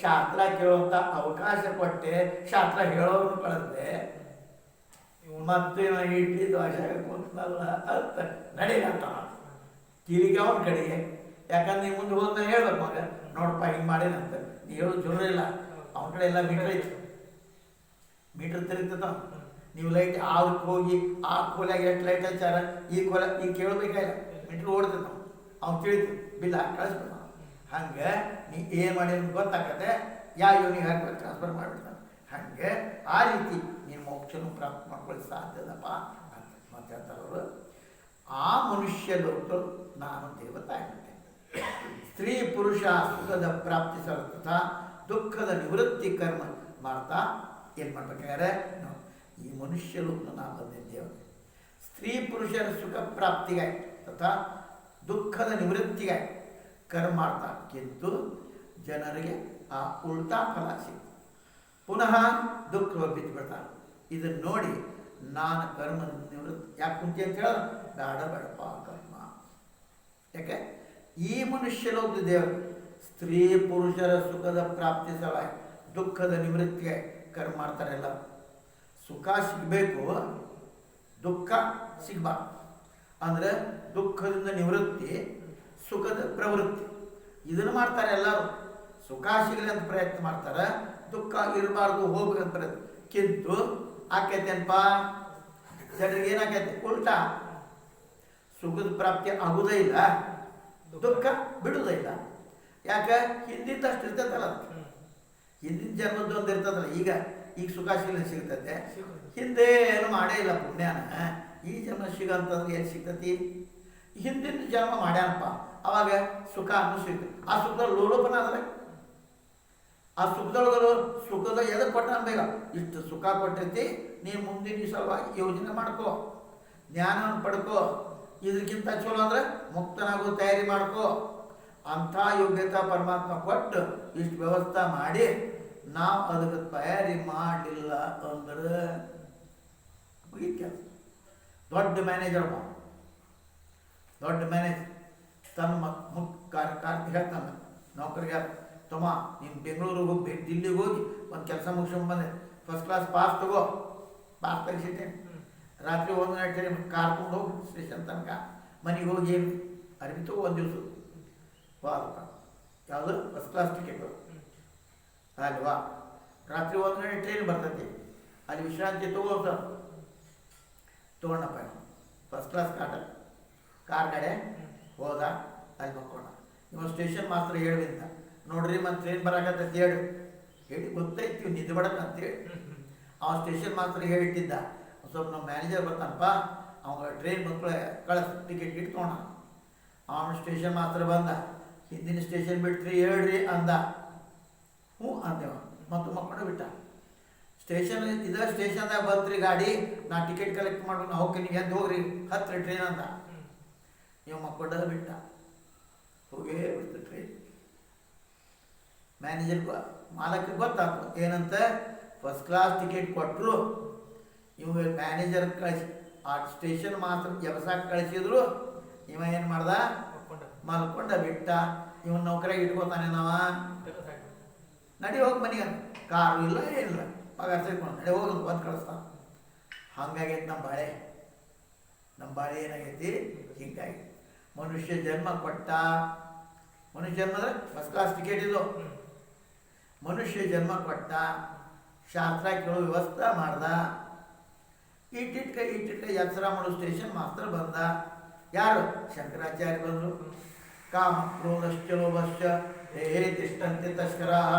ಶಾಸ್ತ್ರ ಕೇಳುವಂಥ ಅವಕಾಶ ಕೊಟ್ಟೆ, ಶಾಸ್ತ್ರ ಹೇಳೋರು ಕಳೆದೆ, ಮತ್ತೆ ಇಡ್ಲಿ ದೋಸೆ ಕುಂತಲ್ಲ ಅಂತ ನಡೆಯಂತ ತಿರುಗಿ ಅವನ ಕಡೆಗೆ. ಯಾಕಂದ್ರೆ ನೀವು ಮುಂದೆ ಹೋದ ಹೇಳ್ಬೇಕು ಮಗ ನೋಡಪ್ಪ ಹಿಂಗೆ ಮಾಡೇನಂತ. ನೀ ಹೇಳೋದು ಜೋರ ಇಲ್ಲ, ಅವನ ಕಡೆ ಎಲ್ಲ ಮೀಟ್ರ್ ಐತಿ, ಮೀಟ್ರ್ ತಿರುಗ್ತದ. ನೀವು ಲೈಟ್ ಅವ್ರಿಗೆ ಹೋಗಿ ಆ ಕೋಲಾಗ ಎಷ್ಟು ಲೈಟ್ ಹಚ್ಚಾರ ಈ ಕೋಲ ಈಗ ಕೇಳಬೇಕಾಗಿಲ್ಲ ಮೀಟ್ರ್ ಓಡ್ತದೆ ನಾವು ಅವ್ನು ತಿಳಿತು ಬಿಲ್ ಹಾಕಿ ಕಳಿಸ್ಬೇಕು ನಾವು. ಹಂಗೆ ನೀ ಏನು ಮಾಡಿ ಗೊತ್ತಾಗತ್ತೆ ಯಾವ ಯೋನಿಗೆ ಹಾಕಿ ಟ್ರಾನ್ಸ್ಫರ್ ಮಾಡಿಬಿಡ್ತಾನೆ. ಹಾಗೆ ಆ ರೀತಿ ನೀನು ಮೋಕ್ಷನು ಪ್ರಾಪ್ತಿ ಮಾಡ್ಕೊಳ್ಳಿ ಸಾಧ್ಯದಪ್ಪ ಅಂತ ಮಾತಾಡ್ತಾರೆ ಅವರು. ಆ ಮನುಷ್ಯ ಲೋಕಗಳು ನಾನು ದೇವತಾ ಆಗಿಬಿಟ್ಟೆ. ಸ್ತ್ರೀ ಪುರುಷ ಸುಖದ ಪ್ರಾಪ್ತಿ ಸರ್ವಥ ದುಃಖದ ನಿವೃತ್ತಿ ಕರ್ಮ ಮಾಡ್ತಾ ಏನು ಮಾಡ್ಬೇಕಾದ್ರೆ ಈ ಮನುಷ್ಯ ಲೋಕ ನಾನು ಬಂದಿದ್ದೇವೆ. ಸ್ತ್ರೀ ಪುರುಷರ ಸುಖ ಪ್ರಾಪ್ತಿಗಾಗಿ ತಥಾ ದುಃಖದ ನಿವೃತ್ತಿಗಾಗಿ ಕರ್ಮ ಮಾಡ್ತಾ ಕಿಂತು ಜನರಿಗೆ ಆ ಉಲ್ಟಾ ಫಲ ಸಿಗ್ತದೆ. ಪುನಃ ದುಃಖ ಬಿದ್ದು ಬಿಡ್ತಾರೆ. ಇದನ್ನು ನೋಡಿ ನಾನು ಕರ್ಮ ನಿವೃತ್ತಿ ಯಾಕೆ ಕುಂತಿ ಅಂತ ಹೇಳ ಬೇಡ ಬೇಡಪ್ಪ ಕರ್ಮ. ಯಾಕೆ ಈ ಮನುಷ್ಯ ಲೋಕದ ದೇವರು ಸ್ತ್ರೀ ಪುರುಷರ ಸುಖದ ಪ್ರಾಪ್ತಿ ಸಲುವಾಗಿ ದುಃಖದ ನಿವೃತ್ತಿಗೆ ಕರ್ಮ ಮಾಡ್ತಾರೆ. ಎಲ್ಲ ಸುಖ ಸಿಗಬೇಕು, ದುಃಖ ಸಿಗಬಾರ್ದು. ಅಂದರೆ ದುಃಖದಿಂದ ನಿವೃತ್ತಿ, ಸುಖದ ಪ್ರವೃತ್ತಿ ಇದನ್ನು ಮಾಡ್ತಾರೆ ಎಲ್ಲರೂ. ಸುಖ ಸಿಗಲಿ ಅಂತ ಪ್ರಯತ್ನ ಮಾಡ್ತಾರೆ, ದುಃಖ ಇರಬಾರ್ದು ಹೋಗ್ಬೇಕಂತ ಪ್ರಯತ್ನ. ಕಿಂತು ಆಕೈತೇನಪ್ಪ ಜನರಿಗೆ ಏನಾಕೈತೆ ಉಲ್ಟಾ, ಸುಖದ ಪ್ರಾಪ್ತಿ ಆಗುವುದೇ ಇಲ್ಲ, ದುಃಖ ಬಿಡುವುದೇ ಇಲ್ಲ. ಯಾಕೆ ಹಿಂದಿದ್ದಷ್ಟು ಇರ್ತೈತಲ್ಲ, ಹಿಂದಿನ ಜನ್ಮದ್ದು ಒಂದು ಇರ್ತದಲ್ಲ. ಈಗ ಸುಖ ಸಿಗ್ತೈತೆ, ಹಿಂದೆ ಏನು ಮಾಡೇ ಇಲ್ಲ ಪುಣ್ಯನ, ಈ ಜನ್ಮ ಸಿಗಂತಂದ್ರೆ ಏನು ಸಿಗ್ತತಿ? ಹಿಂದಿನ ಜನ್ಮ ಮಾಡ್ಯಾನಪ್ಪ, ಅವಾಗ ಸುಖ ಅನ್ನೋ ಸಿಗ್ತದೆ. ಆ ಸುಖದ ಲೋಲೋಪನ ಆದರೆ ಆ ಸುಖದೊಳಗರು ಸುಖದ ಎದಕ್ಕೆ ಕೊಟ್ಟ ಅನ್ಬೇಕ, ಇಷ್ಟು ಸುಖ ಕೊಟ್ಟೈತಿ, ನೀನು ಮುಂದಿನ ಸಲುವಾಗಿ ಯೋಜನೆ ಮಾಡ್ಕೋ, ಜ್ಞಾನವನ್ನು ಪಡ್ಕೋ, ಇದಕ್ಕಿಂತ ಚಲೋ ಅಂದ್ರೆ ಮುಕ್ತನಾಗೋ ತಯಾರಿ ಮಾಡ್ಕೋ. ಅಂಥ ಯೋಗ್ಯತಾ ಪರಮಾತ್ಮ ಕೊಟ್ಟು ಇಷ್ಟು ವ್ಯವಸ್ಥೆ ಮಾಡಿ ನಾವು ಅದಕ್ಕೆ ತಯಾರಿ ಮಾಡಲಿಲ್ಲ ಅಂದ್ರೆ ಕೆಲಸ. ದೊಡ್ಡ ಮ್ಯಾನೇಜರ್ ದೊಡ್ಡ ಮ್ಯಾನೇಜರ್ ತನ್ನ ಕಾರ್ಯ ಹೇಳ್ತಾನೆ ನೌಕರಿಗೆ, ತಮ್ಮ ನೀನು ಬೆಂಗಳೂರಿಗೆ ಹೋಗಿ ದಿಲ್ಲಿಗೆ ಹೋಗಿ ಒಂದು ಕೆಲಸ ಮುಗಿಸ್ಕೊಂಡು ಬಂದೆ, ಫಸ್ಟ್ ಕ್ಲಾಸ್ ಪಾಸ್ ತಗೋ, ಪಾಸ್ ತೆಗಿಸಿಟ್ಟೇನೆ, ರಾತ್ರಿ 1 ಗಂಟೆ ಕಾರ್ಕೊಂಡು ಹೋಗಿ ಸ್ಟೇಷನ್ ತನಕ, ಮನೆಗೆ ಹೋಗಿ ಏನು ಅರ್ಬಿ ತಗೋ, ಒಂದು ದಿವಸ ವಾರಪ್ಪ ಯಾವುದು ಫಸ್ಟ್ ಕ್ಲಾಸ್ ಟಿಕೆಟು ಅಲ್ವಾ, ರಾತ್ರಿ 1 ಗಂಟೆ ಟ್ರೈನ್ ಬರ್ತೈತಿ, ಅಲ್ಲಿ ವಿಶ್ರಾಂತಿ ತಗೋ ಸರ್ ತೊಗೊಂಡಪ್ಪ, ಫಸ್ಟ್ ಕ್ಲಾಸ್ ಕಾರ್ ಗಾಡೆ ಹೋದ, ಅಲ್ಲಿ ಮಕ್ಕೊಂಡ. ಇವಾಗ ಸ್ಟೇಷನ್ ಮಾತ್ರ ಹೇಳಿದ, ನೋಡ್ರಿ ಮತ್ತು ಟ್ರೈನ್ ಬರಾಕತ್ತೈತಿ ಹೇಳಿ ಗೊತ್ತೈತಿ ನಿದ್ದೆ ಬಡಕಂತೇಳಿ ಅವ ಸ್ಟೇಷನ್ ಮಾತ್ರ ಹೇಳಿಟ್ಟಿದ್ದ. ಸ್ವಲ್ಪ ನಮ್ಮ ಮ್ಯಾನೇಜರ್ ಬರ್ತಾನಪ್ಪ, ಅವಾಗ ಟ್ರೈನ್ ಮಕ್ಕಳು ಟಿಕೆಟ್ ತೊಗೊಂಡ. ಅವನು ಸ್ಟೇಷನ್ ಮಾತ್ರ ಬಂದ, ಹಿಂದಿನ ಸ್ಟೇಷನ್ ಬಿಡ್ತೀರಿ ಹೇಳ್ರಿ ಅಂದ. ಹ್ಞೂ ಅಂದೇವ, ಮತ್ತು ಮಕ್ಕಳು ಬಿಟ್ಟ. ಸ್ಟೇಷನ್ ಸ್ಟೇಷನ್ದಾಗ ಬಂತ್ರಿ ಗಾಡಿ, ನಾ ಟಿಕೆಟ್ ಕಲೆಕ್ಟ್ ಮಾಡ್ಬೇಕು, ನಾ ಹೋಗಿ ನೀವು ಎದ್ದು ಹೋಗ್ರಿ ಹತ್ತಿರ ಟ್ರೈನ್ ಅಂದ. ನೀವು ಮಕ್ಕಳು ಬಿಟ್ಟ, ಹೋಗೇ ಬಿಡ್ತು ಟ್ರೈನ್. ಮ್ಯಾನೇಜರ್ ಮಾಲಕ್ಕೆ ಗೊತ್ತಾಗ್ತು ಏನಂತ, ಫಸ್ಟ್ ಕ್ಲಾಸ್ ಟಿಕೆಟ್ ಕೊಟ್ಟರು, ಇವಾಗ ಮ್ಯಾನೇಜರ್ ಕಳಿಸಿ ಆ ಸ್ಟೇಷನ್ ಮಾತ್ರ ಎಬ್ಸಾಕ್ ಕಳಿಸಿದ್ರು, ಇವ ಏನು ಮಾಡ್ದ ಮಲ್ಕೊಂಡ ಬಿಟ್ಟ. ಇವನ್ ನೌಕರಿಯಾಗಿ ಇಟ್ಕೋತಾನೆ ನಾವ, ನಡಿ ಹೋಗಿ ಮನೆಗೆ, ಕಾರು ಇಲ್ಲ ಏನಿಲ್ಲ, ಪಗಾರ ಸೇರ್ಕೊಂಡು ನಡಿ ಹೋಗಿ ಬಂದು ಕಳಿಸ್ತಾನ. ಹಂಗಾಗೈತಿ ನಮ್ಮ ಬಾಳೆ ಏನಾಗೈತಿ ಹಿಂಗಾಗಿ. ಮನುಷ್ಯ ಜನ್ಮ ಕೊಟ್ಟ, ಮನುಷ್ಯ ಜನ್ಮ ಅಂದ್ರೆ ಫಸ್ಟ್ ಕ್ಲಾಸ್ ಟಿಕೆಟ್ ಇದು, ಮನುಷ್ಯ ಜನ್ಮ ಕೊಟ್ಟ, ಶಾಸ್ತ್ರ ಕೇಳೋ ವ್ಯವಸ್ಥೆ ಮಾಡ್ದ, ಇಟ್ಟಿಟ್ಕ ಎಚ್ಚರ ಮಾಡೋ ಸ್ಟೇಷನ್ ಮಾಸ್ಟರ್ ಬಂದ. ಯಾರು? ಶಂಕರಾಚಾರ್ಯ ಬಂದರು. ಕಾಮ ಕ್ರೋಧಶ್ಚ ಲೋಭಶ್ಚ ದೇಹೇ ತಿಷ್ಠಂತೆ ತಸ್ಕರಾಃ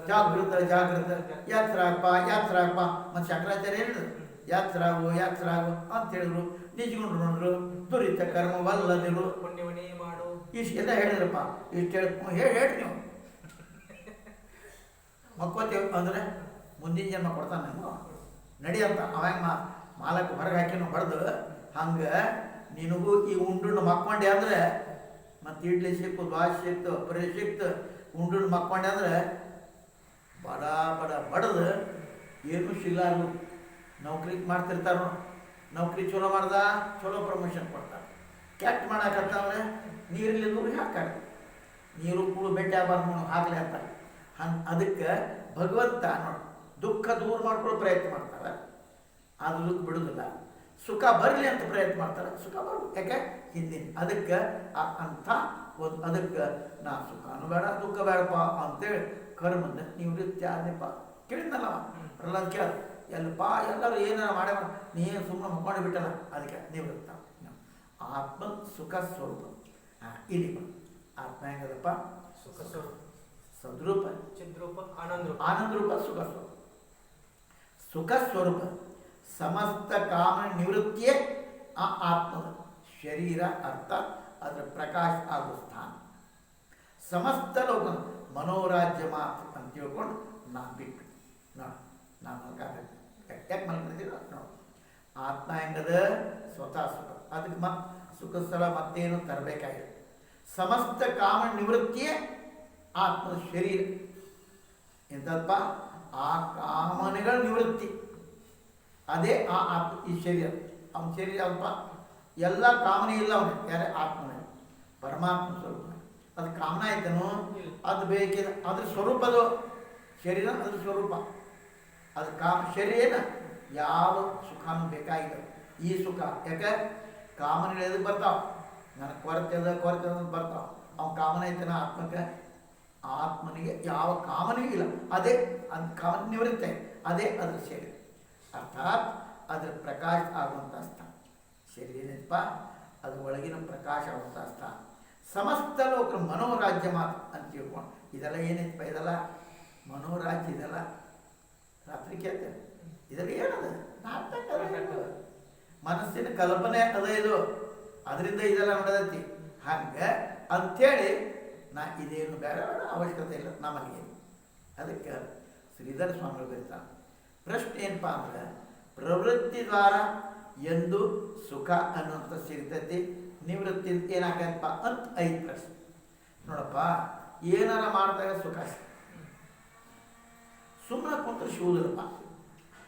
ಜಾಗೃತ ಯಾತ್ರಾಪ ಮತ್ತು ಶಂಕರಾಚಾರ್ಯ ಹೇಳಿದ್ರು ಯಾತ್ರಾಗು ಅಂತ ಹೇಳಿದ್ರು. ನಿಜಗೊಂಡ್ರು ನೋಡಿದ್ರು, ದುರಿತ ಕರ್ಮವಲ್ಲದಿರು ಪುಣ್ಯವನೇ ಮಾಡು, ಇಷ್ಟೆಲ್ಲ ಹೇಳಿದ್ರಪ್ಪ. ಇಷ್ಟು ಹೇಳಿ ನೀವು ಮಕ್ಕೋತೇವೆ ಅಂದರೆ ಮುಂದಿನ ಜನ್ಮ ಕೊಡ್ತಾನೆ ನಡಿ ಅಂತ ಅವಾಗ ಮಾಲಕ್ಕೆ ಹೊರಗೆ ಹಾಕಿ ನಾವು ಬಡ್ದು. ಹಂಗೆ ನಿನಗೂ ಈ ಉಂಡು ಮಕ್ಕೊಂಡೆ ಅಂದರೆ ಮತ್ತು ಇಡ್ಲಿ ಸಿಕ್ಕು, ದ್ವಾಸೆ ಸಿಕ್ತು, ಪರಿ ಸಿಕ್ತು, ಉಂಡು ಮಕ್ಕೊಂಡೆ ಅಂದರೆ ಬಡ ಬಡದು ಏನೂ ಸಿಗಲಾರ್ದು ನೌಕರಿ ಮಾಡ್ತಿರ್ತಾರ. ನೌಕರಿ ಚಲೋ ಮಾಡ್ದ, ಚಲೋ ಪ್ರಮೋಷನ್ ಕೊಡ್ತಾರೆ. ಕೆಟ್ಟ ಮಾಡಾಕತ್ತಂದ್ರೆ ನೀರಲ್ಲಿ ದೂರಿಗೆ ಹಾಕ್ತಾರೆ, ನೀರು ಕೂಡು ಬೆಟ್ಟ ಆಗಬಾರ್ದು ಹಾಕ್ಲಿ ಅಂತಾರೆ. ಅದಕ್ಕೆ ಭಗವಂತ ನೋಡಿ ದುಃಖ ದೂರ ಮಾಡ್ಕೊಳ್ಳೋ ಪ್ರಯತ್ನ ಮಾಡ್ತಾರೆ, ಅದು ದುಃಖ ಬಿಡುವುದಿಲ್ಲ. ಸುಖ ಬರಲಿ ಅಂತ ಪ್ರಯತ್ನ ಮಾಡ್ತಾರೆ, ಸುಖ ಬರ್ಬೋದು. ಯಾಕೆ ಹಿಂದಿನ ಅದಕ್ಕೆ ಅಂಥ ಒಂದು ಅದಕ್ಕೆ ನಾ ಸುಖನೂ ಬೇಡ ದುಃಖ ಬೇಡಪ್ಪ ಅಂತೇಳಿ ಕರ್ಮದ ನಿವೃತ್ತಿ ಆದೆಪ್ಪ. ಕೇಳಿದ್ನಲ್ಲ ಪ್ರಹ್ಲಾದ್ ಕೇಳ ಎಲ್ಲಪ್ಪ ಎಲ್ಲರೂ ಏನಾರ ಮಾಡ್ಯಾರ ನೀನು ಸುಮ್ಮನೆ ಮುಕ್ಕೊಂಡು ಬಿಟ್ಟಲ್ಲ ಅದಕ್ಕೆ ನಿವೃತ್ತ ಆತ್ಮ ಸುಖ ಸ್ವರೂಪ. ಇಲ್ಲಿ ಆತ್ಮ ಹೆಂಗದಪ್ಪ? ಸುಖ ಸ್ವರೂಪ, ಸದ್ರೂಪ, ಚಿದ್ರೂಪ, ಆನಂದ ರೂಪ, ಸುಖ ಸ್ವರೂಪ. ಸುಖ ಸ್ವರೂಪ ಸಮಸ್ತ ಕಾಮ ನಿವೃತ್ತಿಯೇ ಆ ಆತ್ಮದ ಶರೀರ ಅರ್ಥ ಅದರ ಪ್ರಕಾಶ ಆಗುವ ಸ್ಥಾನ. ಸಮಸ್ತ ಲೋಕ ಮನೋರಾಜ್ಯ ಮಾತು ಅಂತ ತಿಳ್ಕೊಂಡು ನಾನು ಬಿಟ್ಟು ನೋಡಿ ನಾನು ಯಾಕೆ ಮಲ್ಕೊಂಡಿದ್ದೀರ ನೋಡಿ. ಆತ್ಮ ಹೆಂಗದ ಸ್ವತಃ ಸುಖ, ಅದಕ್ಕೆ ಸುಖ ಸ್ಥಳ ಮತ್ತೇನು ತರಬೇಕಾಗಿದೆ. ಸಮಸ್ತ ಕಾಮ ನಿವೃತ್ತಿಯೇ ಆತ್ಮದ ಶರೀರ. ಎಂತಪ್ಪ? ಆ ಕಾಮನೆಗಳ ನಿವೃತ್ತಿ ಅದೇ ಆ ಆತ್ಮ. ಈ ಶರೀರ ಅವನ ಶರೀರ ಅಲ್ಪ ಎಲ್ಲ ಕಾಮನೆ ಇಲ್ಲ ಅವನಿಗೆ. ಯಾರೇ ಆತ್ಮನೇ ಪರಮಾತ್ಮ ಸ್ವರೂಪ. ಅದು ಕಾಮನ ಆಯ್ತನು, ಅದು ಬೇಕಿದೆ ಅದ್ರ ಸ್ವರೂಪದು ಶರೀರ, ಅದ್ರ ಸ್ವರೂಪ ಅದು ಶರೀರ. ಯಾವ ಸುಖನೂ ಬೇಕಾಗಿದೆ ಈ ಸುಖ. ಯಾಕೆ? ಕಾಮನೆಗಳು ಎದಕ್ಕೆ ಬರ್ತಾವ? ನನಗೆ ಕೊರತೆ ಅಂತ ಬರ್ತಾವ. ಅವ್ನ ಕಾಮನ ಐತನ ಆತ್ಮಕ್ಕೆ? ಆತ್ಮನಿಗೆ ಯಾವ ಕಾಮನೆಯೂ ಇಲ್ಲ. ಅದೇ ಅದು ಕಾಮನೆ ನಿವೃತ್ತೆ, ಅದೇ ಅದ್ರ ಶರೀರ. ಅರ್ಥಾತ್ ಅದರ ಪ್ರಕಾಶ ಆಗುವಂಥ ಸ್ಥಾನ ಶರೀರ ಏನಪ್ಪ? ಅದು ಒಳಗಿನ ಪ್ರಕಾಶ ಆಗುವಂಥ ಸ್ಥಾನ. ಸಮಸ್ತ ಲೋಕ ಮನೋರಾಜ್ಯ ಮಾತು ಅಂತ ತಿಳ್ಕೊಂಡು ಇದೆಲ್ಲ ಏನೈತಪ್ಪ? ಇದೆಲ್ಲ ಮನೋರಾಜ್ಯ. ಇದೆಲ್ಲ ರಾತ್ರಿ ಕೇಳ್ತೇನೆ. ಇದೆಲ್ಲ ಏನದ? ನಾಟಕ, ಮನಸ್ಸಿನ ಕಲ್ಪನೆ ಅದ ಇದು. ಅದರಿಂದ ಇದೆಲ್ಲ ನಡೆದೈತಿ. ಹಂಗೆ ಅಂಥೇಳಿ ನಾ ಇದೇನು ಬೇರೆ ಅವಶ್ಯಕತೆ ಇಲ್ಲ ನಮಗೆ. ಅದಕ್ಕೆ ಶ್ರೀಧರ ಸ್ವಾಮಿಗಳು ಬರೀತಾರೆ. ಪ್ರಶ್ನೆ ಏನಪ್ಪ ಅಂದ್ರೆ, ಪ್ರವೃತ್ತಿ ದ್ವಾರ ಎಂದು ಸುಖ ಅನ್ನುವಂಥ ಸಿಗ್ತೈತಿ, ನಿವೃತ್ತಿ ಏನಾಗತ್ತಪ್ಪ ಅಂತ 5 ಪ್ರಶ್ನೆ. ನೋಡಪ್ಪ, ಏನಾರ ಮಾಡಿದಾಗ ಸುಖ ಸುಮ್ಮನೆ ಕುಂತ್ರೆ ಶಿವುದಿಲ್ಲಪ್ಪ.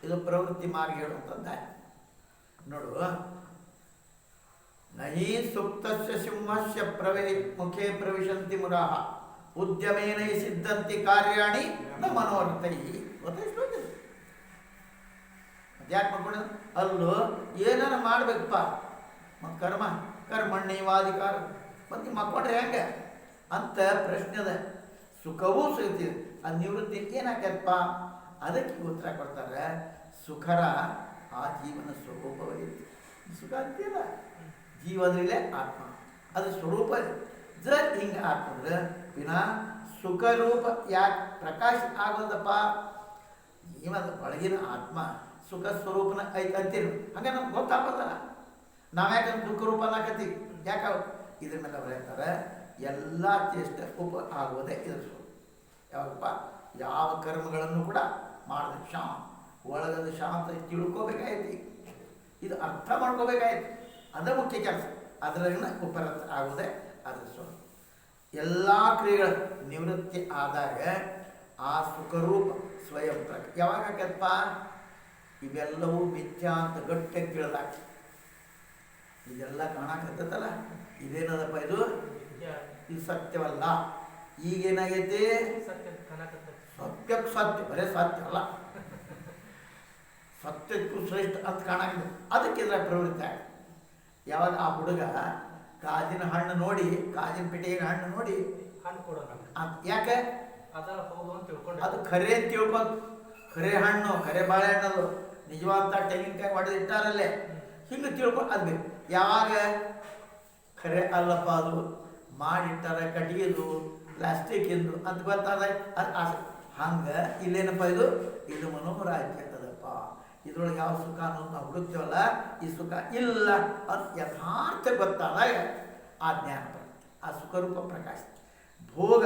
ಇದು ಪ್ರವೃತ್ತಿ ಮಾರ್ಗ ಹೇಳುವಂಥದ್ದು. ನೋಡು, ನಹಿ ಸುಪ್ತಸ್ಯ ಸಿಂಹಸ್ಯ ಮುಖೇ ಪ್ರವಿಶಂತಿ ಮುರಾಹ ಉದ್ಯಮೇನ ಸಿದ್ಧಂತಿ ಕಾರ್ಯಾಣಿ ನ ಮನೋರಥೈ. ಗೊತ್ತಾಯ್ತು? ಯಾಕೆ ಮಾಡ್ಕೊಂಡು ಅಲ್ಲೂ ಏನಾರ ಮಾಡ್ಬೇಕಪ್ಪ. ಮತ್ತು ಕರ್ಮಣ್ಯವಾಧಿಕಾರ ಮತ್ತು ಮಕ್ಕೊಂಡ್ರೆ ಹೆಂಗೆ ಅಂತ ಪ್ರಶ್ನೆ ಅದ. ಸುಖವೂ ಸಿಗ್ತಿದೆ, ಅದು ನಿವೃತ್ತಿ ಏನಾಗ್ಯದಪ್ಪ? ಅದಕ್ಕೆ ಉತ್ತರ ಕೊಡ್ತಾರೆ, ಸುಖರ ಆ ಜೀವನ ಸ್ವರೂಪವೇ. ಸುಖ ಅಂತೀರ ಜೀವನದಲ್ಲೇ ಆತ್ಮ, ಅದು ಸ್ವರೂಪ. ಹಿಂಗೆ ಆತ್ಮಂದ್ರೆ ವಿನಾ ಸುಖರೂಪ ಯಾಕೆ ಪ್ರಕಾಶ ಆಗೋದಪ್ಪ? ಜೀವದ ಒಳಗಿನ ಆತ್ಮ ಸುಖ ಸ್ವರೂಪನ ಐತೆ ಅಂತೀರಿ. ಹಂಗೆ ನಮ್ಗೆ ಗೊತ್ತಾಗೋದಲ್ಲ. ನಾವ್ಯಾಕಂದ್ರೆ ದುಃಖ ರೂಪ ಅನ್ನಕತ್ತೀವಿ. ಯಾಕ? ಇದ್ರ ಮೇಲೆ ಅವ್ರು ಹೇಳ್ತಾರೆ, ಎಲ್ಲ ಚೇಷ್ಟ ಉಪ ಆಗೋದೇ ಇದ್ರ ಸ್ವರೂಪ. ಯಾವಪ್ಪ? ಯಾವ ಕರ್ಮಗಳನ್ನು ಕೂಡ ಮಾಡಿದ ಒಳಗದ ಶಾಂತ ತಿಳ್ಕೋಬೇಕಾಯ್ತು. ಇದು ಅರ್ಥ ಮಾಡ್ಕೋಬೇಕಾಯ್ತು. ಅದೇ ಮುಖ್ಯ ಕೆಲಸ. ಅದರಿಂದ ಉಪರತ ಆಗೋದೇ ಅದ್ರ ಸ್ವರೂಪ. ಎಲ್ಲ ಕ್ರಿಯೆಗಳ ನಿವೃತ್ತಿ ಆದಾಗ ಆ ಸುಖರೂಪ ಸ್ವಯಂ ಪ್ರಕಾಶ ಯಾವಾಗ ಆಕತ್ತಪ್ಪ? ಇವೆಲ್ಲವೂ ಮಿಥ್ಯಾ ಅಂತ ಗಟ್ಟಿಯಾಗಿ ತಿಳಿದಾಗ ಇದೆಲ್ಲ ಕಾಣಕತ್ತಲ್ಲ. ಇದೇನದಪ್ಪ? ಇದು ಸತ್ಯವಲ್ಲ. ಈಗೇನಾಗೈತಿ? ಸತ್ಯಕ್ಕೆ ಸತ್ಯ, ಬರೇ ಸತ್ಯ ಅಲ್ಲ, ಸತ್ಯಕ್ಕೂ ಶ್ರೇಷ್ಠ ಅಂತ ಕಾಣಾಕಿದೆ. ಅದಕ್ಕೆ ಇದರ ಪ್ರವೃತ್ತಿ ಆಗಿದೆ. ಯಾವಾಗ ಆ ಹುಡುಗ ಕಾಜಿನ ಹಣ್ಣು ನೋಡಿ, ಕಾಜಿನ ಪೆಟ್ಟಿಗೆನ ಹಣ್ಣು ನೋಡಿ ಹಣ್ಣು ಕೊಡೋಣ ಅಂತ, ಯಾಕೆ? ಅದು ಖರೆ ಅಂತ ತಿಳ್ಕೊಂಡು, ಖರೆ ಹಣ್ಣು, ಖರೆ ಬಾಳೆಹಣ್ಣದು ನಿಜವಾದ ತೆಂಗಿನಕಾಯಿ ಹೊಡೆದು ಇಟ್ಟಾರಲ್ಲೇ ಹಿಂಗೆ ತಿಳ್ಕೊಂಡು ಅದು ಬೇಕು. ಯಾವಾಗ ಖರೆ ಅಲ್ಲಪ್ಪ ಅದು ಮಾಡಿಟ್ಟಾರ ಕಟ್ಟಿಗೆದು ಪ್ಲಾಸ್ಟಿಕ್ಕಿಂದು ಅಂತ ಗೊತ್ತಾದ ಅದು ಆಸೆ. ಹಂಗೆ ಇಲ್ಲೇನಪ್ಪ? ಇದು ಮನೋರಾಜ್ಯ ಅದಪ್ಪ. ಇದ್ರೊಳಗೆ ಯಾವ ಸುಖ ಅನ್ನೋದು ನಾವು ಹುಡುಕ್ತೇವಲ್ಲ, ಈ ಸುಖ ಇಲ್ಲ ಅದು ಯಥಾರ್ಥ ಗೊತ್ತಾದಾಗ ಆ ಜ್ಞಾನ ಬರುತ್ತೆ, ಆ ಸುಖರೂಪ ಪ್ರಕಾಶ. ಭೋಗ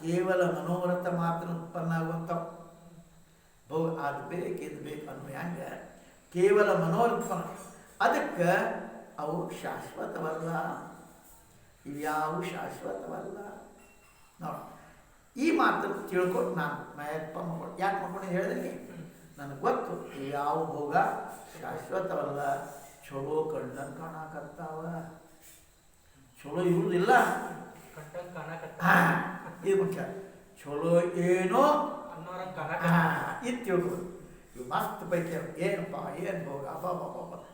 ಕೇವಲ ಮನೋರಥ ಮಾತ್ರ ಉತ್ಪನ್ನ ಆಗುವಂಥವು. ಭೋಗ ಅದು ಬೇಕು ಇದು ಬೇಕು ಅನ್ನೋ ಹಂಗೆ ಕೇವಲ ಮನೋರಥ. ಅದಕ್ಕೆ ಅವು ಶಾಶ್ವತವಲ್ಲ, ಇವ್ಯಾವು ಶಾಶ್ವತವಲ್ಲ. ನೋಡಿ, ಈ ಮಾತು ತಿಳ್ಕೊಂಡು ನಾನು ಯಾಕೆ ಮಾಡ್ಕೊಂಡು ಹೇಳಿದ್ರೆ ನನಗೆ ಗೊತ್ತು ಯಾವ ಭೋಗ ಶಾಶ್ವತವಲ್ಲ. ಚಲೋ ಕಣ್ಣಂಗೆ ಕಾಣಕತ್ತಾವ, ಚಲೋ ಇರುವುದಿಲ್ಲ. ಇದು ಮುಖ್ಯ. ಚಲೋ ಏನೋ ಇದು ತಿಳ್ಕೊಂಡು ಇವು ಮಸ್ತ್ ಪೈಕಿ ಏನಪ್ಪ ಏನು ಭೋಗ ಅಬ್ಬ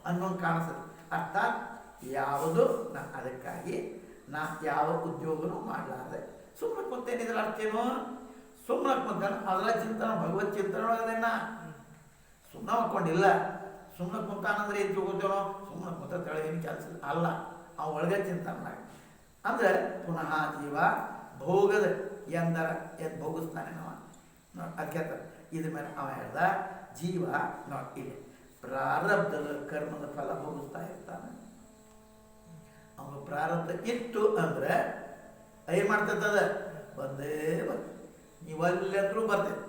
ಅನ್ನೋಂಗೆ ಕಾಣಿಸ್ತದೆ. ಅರ್ಥಾತ್ ಯಾವುದು ನಾ ಅದಕ್ಕಾಗಿ ನಾ ಯಾವ ಉದ್ಯೋಗನೂ ಮಾಡಲಾರ್ದೆ ಸುಮ್ಮನೆ ಕುಂತೇನಿದ್ರೆ ಅರ್ಥೇನು? ಸುಮ್ಮನೆ ಕುಂತಾನ ಅದರ ಚಿಂತನ ಭಗವತ್ ಚಿಂತನೆ ಒಳಗದೇನ ಸುಮ್ಮನೆ ಮಕ್ಕೊಂಡಿಲ್ಲ. ಸುಮ್ಮನೆ ಕುಂತಾನಂದ್ರೆ ಏನು ತಿಳ್ಕೊತೇವೋ ಸುಮ್ಮನೆ ಕುಂತ ತೆಳಗೇನು ಕೆಲಸ ಅಲ್ಲ, ಆ ಒಳಗೆ ಚಿಂತನೆ ಮಾಡಿ ಅಂದ್ರೆ ಪುನಃ ಜೀವ ಭೋಗದ ಎಂದರ ಎದ್ದು ಭೋಗಿಸ್ತಾನೆ ನಾವು ನೋಡಿ. ಅದಕ್ಕೆ ಇದ್ರ ಮೇಲೆ ಅವ ಹೇಳ್ದ ಜೀವ ನೋಡಿ ಇಲ್ಲಿ ಪ್ರಾರಬ್ಧದ ಕರ್ಮದ ಫಲ ಭೋಗಿಸ್ತಾ ಇರ್ತಾನೆ. ಅವನು ಪ್ರಾರಬ್ಧ ಇತ್ತು ಅಂದ್ರೆ ಏನು ಮಾಡ್ತದ ಬಂದೇ ನೀವಲ್ಲೆಂದ್ರೂ ಬರ್ತೇವೆ.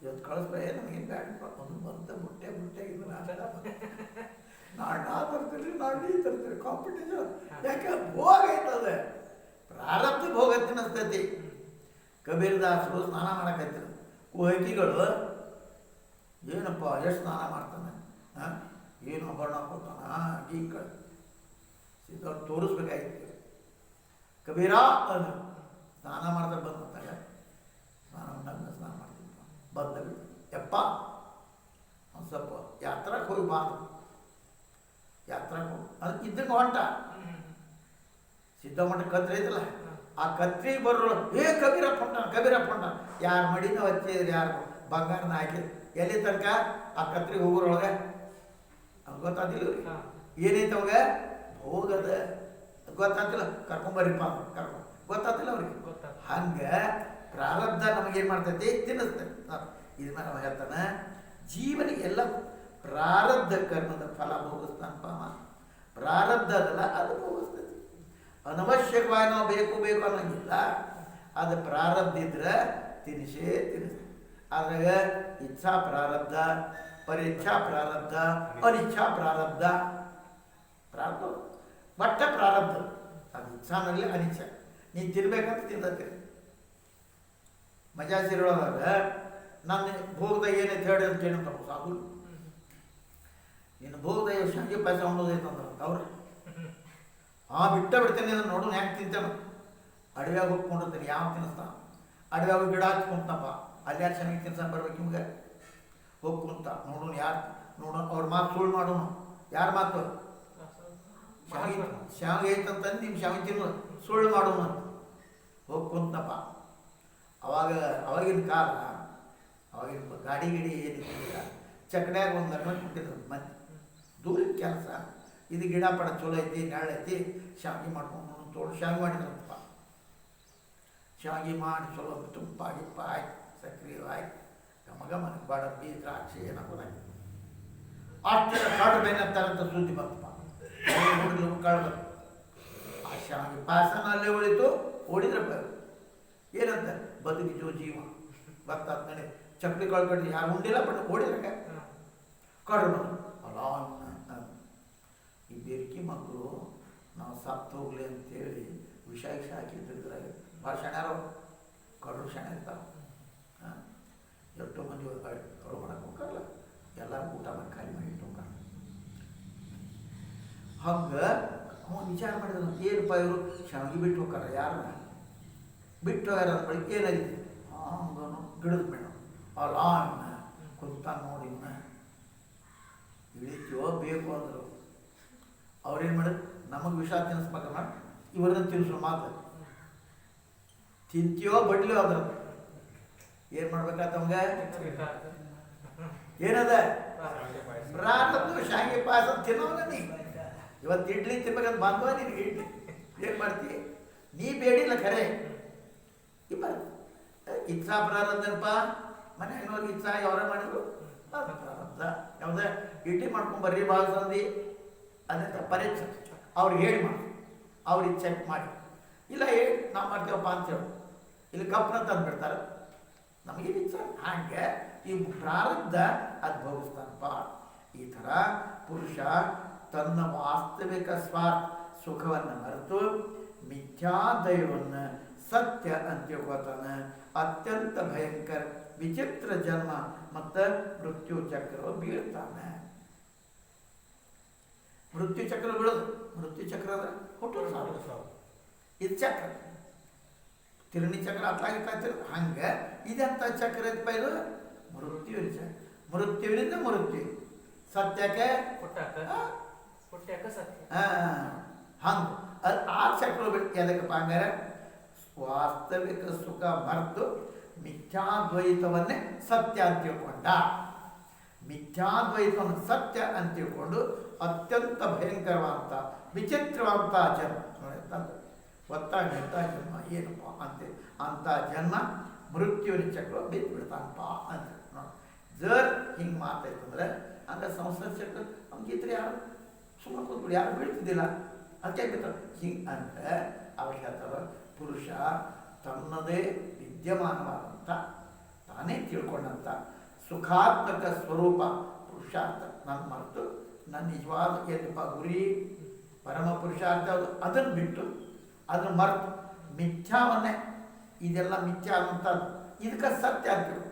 ಇವತ್ತು ಕಳಿಸ್ಬೇ ನಮಗೇನು ಬ್ಯಾಡ ಒಂದು ಬಂದ ಬುಟ್ಟೆ ಇದು ನಾಳೆ ತರ್ತೀರಿ ನಾಳೆ ತರ್ತೀರಿ ಕಾಂಪಿಟೇಷನ್ ಯಾಕೆ ಭೋಗ ಐತದೆ ಪ್ರಾರಬ್ಧ ಭೋಗ ತಿನ್ನಿಸ್ತೈತಿ. ಕಬೀರದಾಸರು ಸ್ನಾನ ಮಾಡಕತ್ತಿರು, ಕುಹಕಿಗಳು ಏನಪ್ಪ ಎಷ್ಟು ಸ್ನಾನ ಮಾಡ್ತಾನೆ ಏನು ಆಭರಣ ಕೊಡ್ತಾನ ಈ ಕಡೆ ಸಿದ್ಧವ್ರು ತೋರಿಸ್ಬೇಕಾಗಿತ್ತು. ಕಬೀರ ಅಂದ್ರು ಸ್ನಾನ ಮಾಡ್ತಾರೆ ಬಂದಾಗ ಸ್ನಾನ ಮಾಡ್ತಿದ್ದ ಬಂದ ಯಪ್ಪ ಒಂದು ಸ್ವಲ್ಪ ಯಾತ್ರಾಕ್ಕೆ ಹೋಗಿ ಬಾಂದು ಯಾತ್ರಾಕ್ಕೆ ಹೋಗಿ ಅದು ಇದ್ದಂಗೆ ಹೊಂಟ ಸಿದ್ಧಮಠ ಕತ್ರಿ ಐತಲ್ಲ ಆ ಕತ್ರಿಗೆ ಬರೋಳು ಕಬೀರಪ್ಪ ಹೊಂಟ ಯಾರು ಮಡಿನ ಹಚ್ಚಿದ್ರಿ ಯಾರು ಬಂಗಾರನ ಹಾಕಿದ್ರು ಎಲ್ಲಿ ತನಕ ಆ ಕತ್ರಿಗೆ ಹೋಗೋರೊಳಗೆ ಅವ್ನು ಗೊತ್ತಾತಿಲ್ಲ ಏನೈತೆ ಅವಾಗ ಭೋಗದ ಗೊತ್ತಾತಿಲ್ಲ ಕರ್ಕೊಂಬರಿಪ್ಪ ಕರ್ಕೊಂಡು ಗೊತ್ತಾತಿಲ್ಲ ಅವ್ರಿಗೆ. ಹಂಗೆ ಪ್ರಾರಬ್ಧ ನಮಗೇನು ಮಾಡ್ತೈತಿ ತಿನ್ನಿಸ್ತೈತಿ. ಇದು ಮೇಲೆ ಅವ ಹೇಳ್ತಾನೆ ಜೀವನಿಗೆ ಎಲ್ಲ ಪ್ರಾರಬ್ಧ ಕರ್ಮದ ಫಲ ಭೋಗಿಸ್ತಾನಪ್ಪ ಅವ. ಪ್ರಾರಬ್ಧ ಅದಲ್ಲ ಅದು ಭೋಗಿಸ್ತೈತಿ. ಅನವಶ್ಯಕವಾಗಿ ನಾವು ಬೇಕು ಅನ್ನೋಂಗಿಲ್ಲ, ಅದು ಪ್ರಾರಬ್ಧ ಇದ್ರೆ ತಿನ್ನಿಸೇ ಅದ್ರಾಗ ಇಚ್ಛಾ ಪ್ರಾರಬ್ಧ, ಪರೀಕ್ಷಾ ಪ್ರಾರಬ್ಧ, ಅನಿಚ್ಛಾ ಪ್ರಾರಬ್ಧ ಒಟ್ಟ ಪ್ರಾರಬ್ಧ. ಅದು ಇಚ್ಛಾನಲ್ಲಿ ಅನಿಚ್ಛ ನೀನು ತಿನ್ಬೇಕಂತ ತಿಂದತ್ತೀರಿ. ಮಜಾ ಸಿರೊಳದಾಗ ನನ್ನ ಭೋಗದಾಗ ಏನೈತೆ ಹೇಳಿ ಅಂತ ಕೇಳಿ ಸಾಕು ನಿನ್ನ ಭೋಗದಾಗ ಶಾಂತಿ ಪಾಯಸ ಉಣ್ಣೋದೈತೆ ಅಂದ್ರೆ ಅವ್ರು ಬಿಡ್ತೇನೆ ಅದನ್ನು ನೋಡು ಹೆಂಗೆ ತಿಂತೇನೆ. ಅಡವ್ಯಾಗ ಹೋಗ್ಕೊಂಡಿರ್ತೀನಿ ಯಾವ ತಿನ್ನಿಸ್ತಾನ ಅಡವ್ಯಾಗ ಗಿಡ ಹಚ್ಕೊಂತಪ್ಪ ಅಲ್ಲಿ ಯಾರು ಚೆನ್ನಾಗಿ ತಿನ್ಸಕ್ಕೆ ಬರ್ಬೇಕು ನಿಮ್ಗೆ ಹೋಗಿ ಕುಂತ ನೋಡೋಣ ಯಾರು ನೋಡೋಣ ಅವ್ರ ಮಾತು ಸುಳ್ಳು ಮಾಡೋಣ. ಯಾರ ಮಾತು ಶಾವಿಗೆ ಐತಂತಂದು ನಿಮ್ಮ ಶಾವಿಗೆ ತಿನ್ನು ಸುಳ್ಳು ಮಾಡೋಣ ಹೋಗಿ ಕುಂತಪ್ಪ. ಅವಾಗಿನ ಕಾಲ ಅವಾಗಿನ ಗಾಡಿ ಏನಿಲ್ಲ ಚಕಡ್ಯಾಗ ಒಂದು ಲಗ್ನ ಕೊಟ್ಟಿದ್ರು ಮತ್ತೆ ದೂರಿನ ಕೆಲಸ ಇದು ಗಿಡ ಪಡ ಚಲೋ ಐತಿ ನೆರಳೈತಿ ಶಾವಿಗೆ ಮಾಡ್ಕೊಂಡು ತೋಡು ಶಾವಿಗೆ ಮಾಡಿದ್ರಪ್ಪ. ಶಾವಿಗೆ ಮಾಡಿ ಚಲೋ ತುಪ್ಪ ಗಿಪ್ಪ ಆಯ್ತು ಸಕ್ರೆ ಆಯ್ತು ಗಮನ ಬಾಡಬ್ಬಿ ದ್ರಾಕ್ಷಿ ಏನಾಗೋದಾಯ್ತು ಅಷ್ಟು ಕಡು ಬೇನಂತಾರಂತ ಸುದ್ದಿ ಬಂತಪ್ಪ. ಕಳ್ದು ಆ ಶಾವಿಗೆ ಪಾಯಸನ ಅಲ್ಲೇ ಉಳಿತು ಓಡಿದ್ರಪ್ಪ. ಏನಂತ ಬದುಕಿದ್ದು ಜೀವ ಬರ್ತಾದ ನಡೆ ಚಕ್ಲಿ ಕಳ್ಕೊಂಡು ಯಾರು ಉಂಡಿಲ್ಲ ಬಟ್ ಓಡಿದ್ರಾಗ ಕಡ್ರು ಅಲ್ಲ ಈ ಬೆರ್ಕಿ ಮಕ್ಕಳು ನಾವು ಸತ್ತು ಹೋಗ್ಲಿ ಅಂತೇಳಿ ವಿಷ ಹಾಕಿದ್ರಾಗ ಭಾಳ ಶಣ್ಯಾರ ಕಡ್ರು ಶಣ ಇರ್ತಾವೆ. ಎಷ್ಟೋ ಮಂದಿ ಕಳು ಮಾಡಕ್ಕೆ ಹೋಗಲ್ಲ ಎಲ್ಲರೂ ಊಟ ಮಾಡಿ ಖಾಲಿ ಮಾಡಿ ಇಟ್ಟು ಹೋಗ್ತಾರೆ. ಹಂಗೆ ಅವನು ವಿಚಾರ ಮಾಡಿದ ಏನಪ್ಪ ಇವರು ಶಾವಿಗೆ ಬಿಟ್ಟು ಹೋಗ್ತಾರೆ ಯಾರನ್ನ ಬಿಟ್ಟು ಹೋಗ್ಯಾರ ಅಂದ ಬಳಿಕ ಏನಾಗಿದೆ ಹಂಗನು ಗಿಡದ ಬೇಡ ಅಲ್ಲ ಇವನ್ನ ಕುಂತ ನೋಡಿ ಇವನ್ನ ಇಳಿತೀವೋ ಬೇಕು ಅಂದರು. ಅವ್ರೇನು ಮಾಡಿದ್ರು ನಮಗೆ ವಿಷ ತಿನ್ನಿಸ್ಬೇಕ ಮಾಡಿ ಇವ್ರನ್ನ ತಿನ್ನಿಸೋ ಮಾತು ತಿಂತೀಯೋ ಬಡ್ಲಿಯೋ ಅದ್ರ ಏನು ಮಾಡ್ಬೇಕಾತ ಅವಂಗ ಏನದ ಪ್ರಾರಬ್ಧ ಶಾವಿಗೆ ಪಾಯಸ ತಿನ್ನೋಂಗ ನೀ ಇವತ್ತು ಇಡ್ಲಿ ತಿನ್ಬೇಕಂತ ಬಂದ್ವ ನೀನು ಇಡ್ಲಿ ಏನು ಮಾಡ್ತೀವಿ ನೀ ಬೇಡಿಲ್ಲ ಖರೆ ಇಚ್ಛಾ ಪ್ರಾರಬ್ಧನಪ್ಪ ಮನೆ ಹೆಣ್ಣೋಗಿ ಇಚ್ಛಾ ಅವರೇ ಮಾಡಿದ್ರು ಪ್ರಾರಬ್ಧ ಯಾವುದೇ ಇಡ್ಲಿ ಮಾಡ್ಕೊಂಬರ್ರಿ ಭಾಳ ಸಂದಿ ಅದಂತ ಪರೀಕ್ಷೆ ಅವ್ರಿಗೆ ಹೇಳಿ ಮಾಡಿ ಅವ್ರಿಗೆ ಚೆಕ್ ಮಾಡಿ ಇಲ್ಲ ಹೇಳಿ ನಾವು ಮಾಡ್ತೇವಪ್ಪ ಅಂತೇಳಿ ಇಲ್ಲಿ ಕಪ್ಪನ ತಂದುಬಿಡ್ತಾರೆ ನಮಗೇನು ಇಚ್ಛೆ ಹಾಗೆ ಈ ಪ್ರಾರಬ್ಧ ಅದು ಭೋಗಿಸ್ತಾನಪ್ಪ. ಈ ಥರ ಪುರುಷ ತನ್ನ ವಾಸ್ತವಿಕ ಸುಖವನ್ನು ಮರೆತು ಮಿಥ್ಯಾ ದೈವವನ್ನು ಸತ್ಯ ಅಂತ ತಿಳ್ಕೊತಾನೆ. ಅತ್ಯಂತ ಭಯಂಕರ ವಿಚಿತ್ರ ಜನ್ಮ ಮತ್ತು ಮೃತ್ಯು ಚಕ್ರ ಬೀಳ್ತಾನೆ. ಮೃತ್ಯು ಚಕ್ರ ಬೀಳೋದು ಮೃತ್ಯು ಚಕ್ರ ಅಂದ್ರೆ ಹುಟ್ಟು ಸಾವು ಇದು ಚಕ್ರ ತಿರುಣಿ ಚಕ್ರ ಅತ್ಲಾಗಿರ್ತಾಯಿರ್ತೀರ ಹಂಗೆ ಇದೆಂಥ ಚಕ್ರ ಇತ್ತಪ್ಪ ಇದು ಮೃತ್ಯುವಿನ ಚಕ್ರ. ಮೃತ್ಯುವಿನಿಂದ ಮೃತ್ಯು ಸತ್ಯಕ್ಕೆ ಹಂಗೆ ಅದು ಆ ಚಕ್ರ ಎದಕ್ಕಪ್ಪ ಹಂಗಾರೆ ವಾಸ್ತವಿಕ ಸುಖ ಮರೆತು ಮಿಥ್ಯಾದ್ವೈತವನ್ನೇ ಸತ್ಯ ಅಂತ ತಿಳ್ಕೊಂಡ. ಮಿಥ್ಯಾದ್ವೈತವನ್ನು ಸತ್ಯ ಅಂತ ತಿಳ್ಕೊಂಡು ಅತ್ಯಂತ ಭಯಂಕರವಾದಂಥ ವಿಚಿತ್ರವಾದಂಥ ಜನ್ಮ ನೋಡಿ, ಒತ್ತಾಗಿಂಥ ಜನ್ಮ ಏನಪ್ಪ ಅಂತೇಳಿ ಅಂಥ ಜನ್ಮ ಮೃತ್ಯುವಿನ ಚಕ್ರ ಬಿದ್ದು ಬಿಡ್ತಾನಪ್ಪ ಅಂತ ನೋಡಿ. ಜರ್ ಹಿಂಗೆ ಮಾತಾಯ್ತಂದ್ರೆ ಅಂದರೆ ಸಂಸಾರ ಚಕ್ರ ನಮ್ಗಿದ್ರೆ ಯಾರು ಸುಮ್ಮನೆ ಕೂತ್ಬಿಡಿ, ಯಾರು ಬೀಳ್ತಿದ್ದಿಲ್ಲ, ಅದಕ್ಕೆ ಬಿಡ್ತಾರೆ ಹಿಂಗೆ ಅಂದರೆ ಅವ್ರು ಹೇಳ್ತಾರೆ ಪುರುಷ ತನ್ನದೇ ವಿದ್ಯಮಾನವಾದಂಥ ತಾನೇ ತಿಳ್ಕೊಂಡಂಥ ಸುಖಾತ್ಮಕ ಸ್ವರೂಪ ಪುರುಷಾರ್ಥ ನನ್ನ ಮರೆತು ನನ್ನ ನಿಜವಾದ ಏನಪ್ಪ ಗುರಿ ಪರಮ ಪುರುಷಾರ್ಥ ಅದನ್ನು ಬಿಟ್ಟು ಅದನ್ನು ಮರೆತು ಮಿಥ್ಯಾವನ್ನೇ ಇದೆಲ್ಲ ಮಿಥ್ಯಾ ಆದಂಥದ್ದು ಇದಕ್ಕೆ ಸತ್ಯ ಅಂತೀವಿ.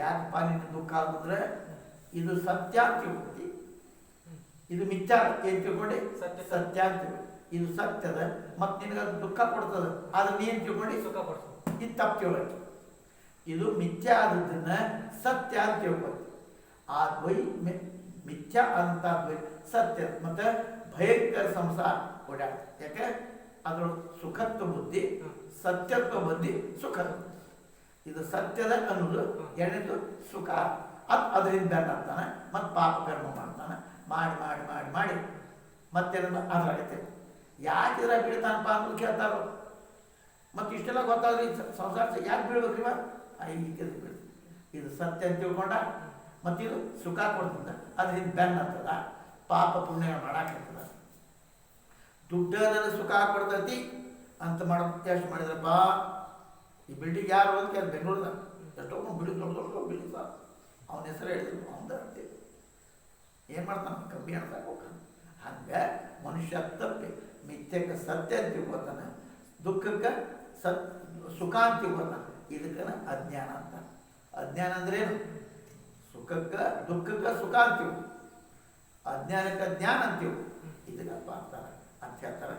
ಯಾಕಪ್ಪ ನಿನ್ನ ದುಃಖ ಅಂದರೆ ಇದು ಸತ್ಯ ಅಂತ ತಿಳ್ಕೊತಿ, ಇದು ಮಿಥ್ಯಾ ಏನು ತಿಳ್ಕೊಂಡು ಸತ್ಯ ಅಂತೀವಿ. ಇದು ಸತ್ಯದ ಮತ್ತು ನಿನಗೆ ಅದು ದುಃಖ ಕೊಡ್ತದೆ, ಅದು ನೀನು ತಿಳ್ಕೊಂಡು ಸುಖ ಕೊಡ್ತದೆ. ಇದು ತಪ್ಪು ತಿಳ್ಕೊತಿ. ಇದು ಮಿಥ್ಯಾ ಆದದ್ದನ್ನು ಸತ್ಯ ಅಂತ ತಿಳ್ಕೊತಿ. ಆ ಮಿಥ್ಯಾ ಅಂತ ಸತ್ಯ ಮತ್ತು ಭಯಂಕರ ಸಂಸಾರ ಓಡಾಡ. ಯಾಕೆ ಅದರ ಸುಖತ್ವ ಬುದ್ಧಿ, ಸತ್ಯತ್ವ ಬುದ್ಧಿ, ಸುಖದ ಇದು ಸತ್ಯದ ಅನ್ನೋದು ಎರಡನೇದು ಸುಖ. ಅದರಿಂದ ಬೆನ್ನಾಗ್ತಾನೆ ಮತ್ತು ಪಾಪ ಕರ್ಮ ಮಾಡ್ತಾನೆ, ಮಾಡಿ ಮಾಡಿ ಮಾಡಿ ಮಾಡಿ ಮತ್ತೇನೋ ಅದಾಗತ್ತೆ. ಯಾಕೆ ಇದ್ರಾಗ ಬೀಳ್ತಾನಪ್ಪ ಅನ್ನೋದು ಕೇಳ್ತಾರ. ಮತ್ತು ಇಷ್ಟೆಲ್ಲ ಗೊತ್ತಾದ್ರೆ ಸಂಸಾರ ಯಾಕೆ ಬೀಳ್ಬೇಕು ಇವ ಈಕೆ ಬೀಳ್ತದೆ. ಇದು ಸತ್ಯ ಅಂತ ತಿಳ್ಕೊಂಡ ಮತ್ತು ಇದು ಸುಖ ಕೊಡ್ತದ, ಅದರಿಂದ ಬೆನ್ನತ್ತದ, ಪಾಪ ಪುಣ್ಯ ಮಾಡಾಕತ್ತದ. ದುಡ್ಡನ ಸುಖ ಕೊಡ್ತೈತಿ ಅಂತ ಮಾಡೋದು ಎಷ್ಟು ಮಾಡಿದ್ರಪ್ಪ. ಈ ಬಿಲ್ಡಿಂಗ್ ಯಾರು ಅಂತ ಕೇಳಿ ಬೆಂಗಳೂರಿನ ಎಷ್ಟೋ ಬಿಲ್ಡಿಂಗ್ ದೊಡ್ಡ ದೊಡ್ಡ ಬಿಲ್ಡಿಂಗ್ ಸರ್ ಅವನ ಹೆಸರು ಹೇಳಿದ್ರು ಅವನ ಅಂತೇಳಿ ಏನು ಮಾಡ್ತಾನೆ ಕಮ್ಮಿ ಅಂತ ಹೋಗ್ತಾನೆ. ಹಂಗೆ ಮನುಷ್ಯ ತಪ್ಪಿ ಮಿಥ್ಯಕ್ಕೆ ಸತ್ಯ ಅಂತ ತಿಳ್ಕೊತಾನೆ, ದುಃಖಕ್ಕೆ ಸುಖ ಅಂತ ತಿಳ್ಕೊತಾನೆ. ಇದಕ್ಕೆ ಅಜ್ಞಾನ ಅಂತ. ಅಜ್ಞಾನ ಅಂದ್ರೇನು? ಸುಖಕ್ಕೆ ದುಃಖಕ್ಕೆ ಸುಖ ಅಂತೀವಿ, ಅಜ್ಞಾನಕ್ಕೆ ಜ್ಞಾನ ಅಂತೀವಿ. ಇದಕ್ಕಪ್ಪ ಅಂತಾರೆ ಅಂತ ಹೇಳ್ತಾರೆ.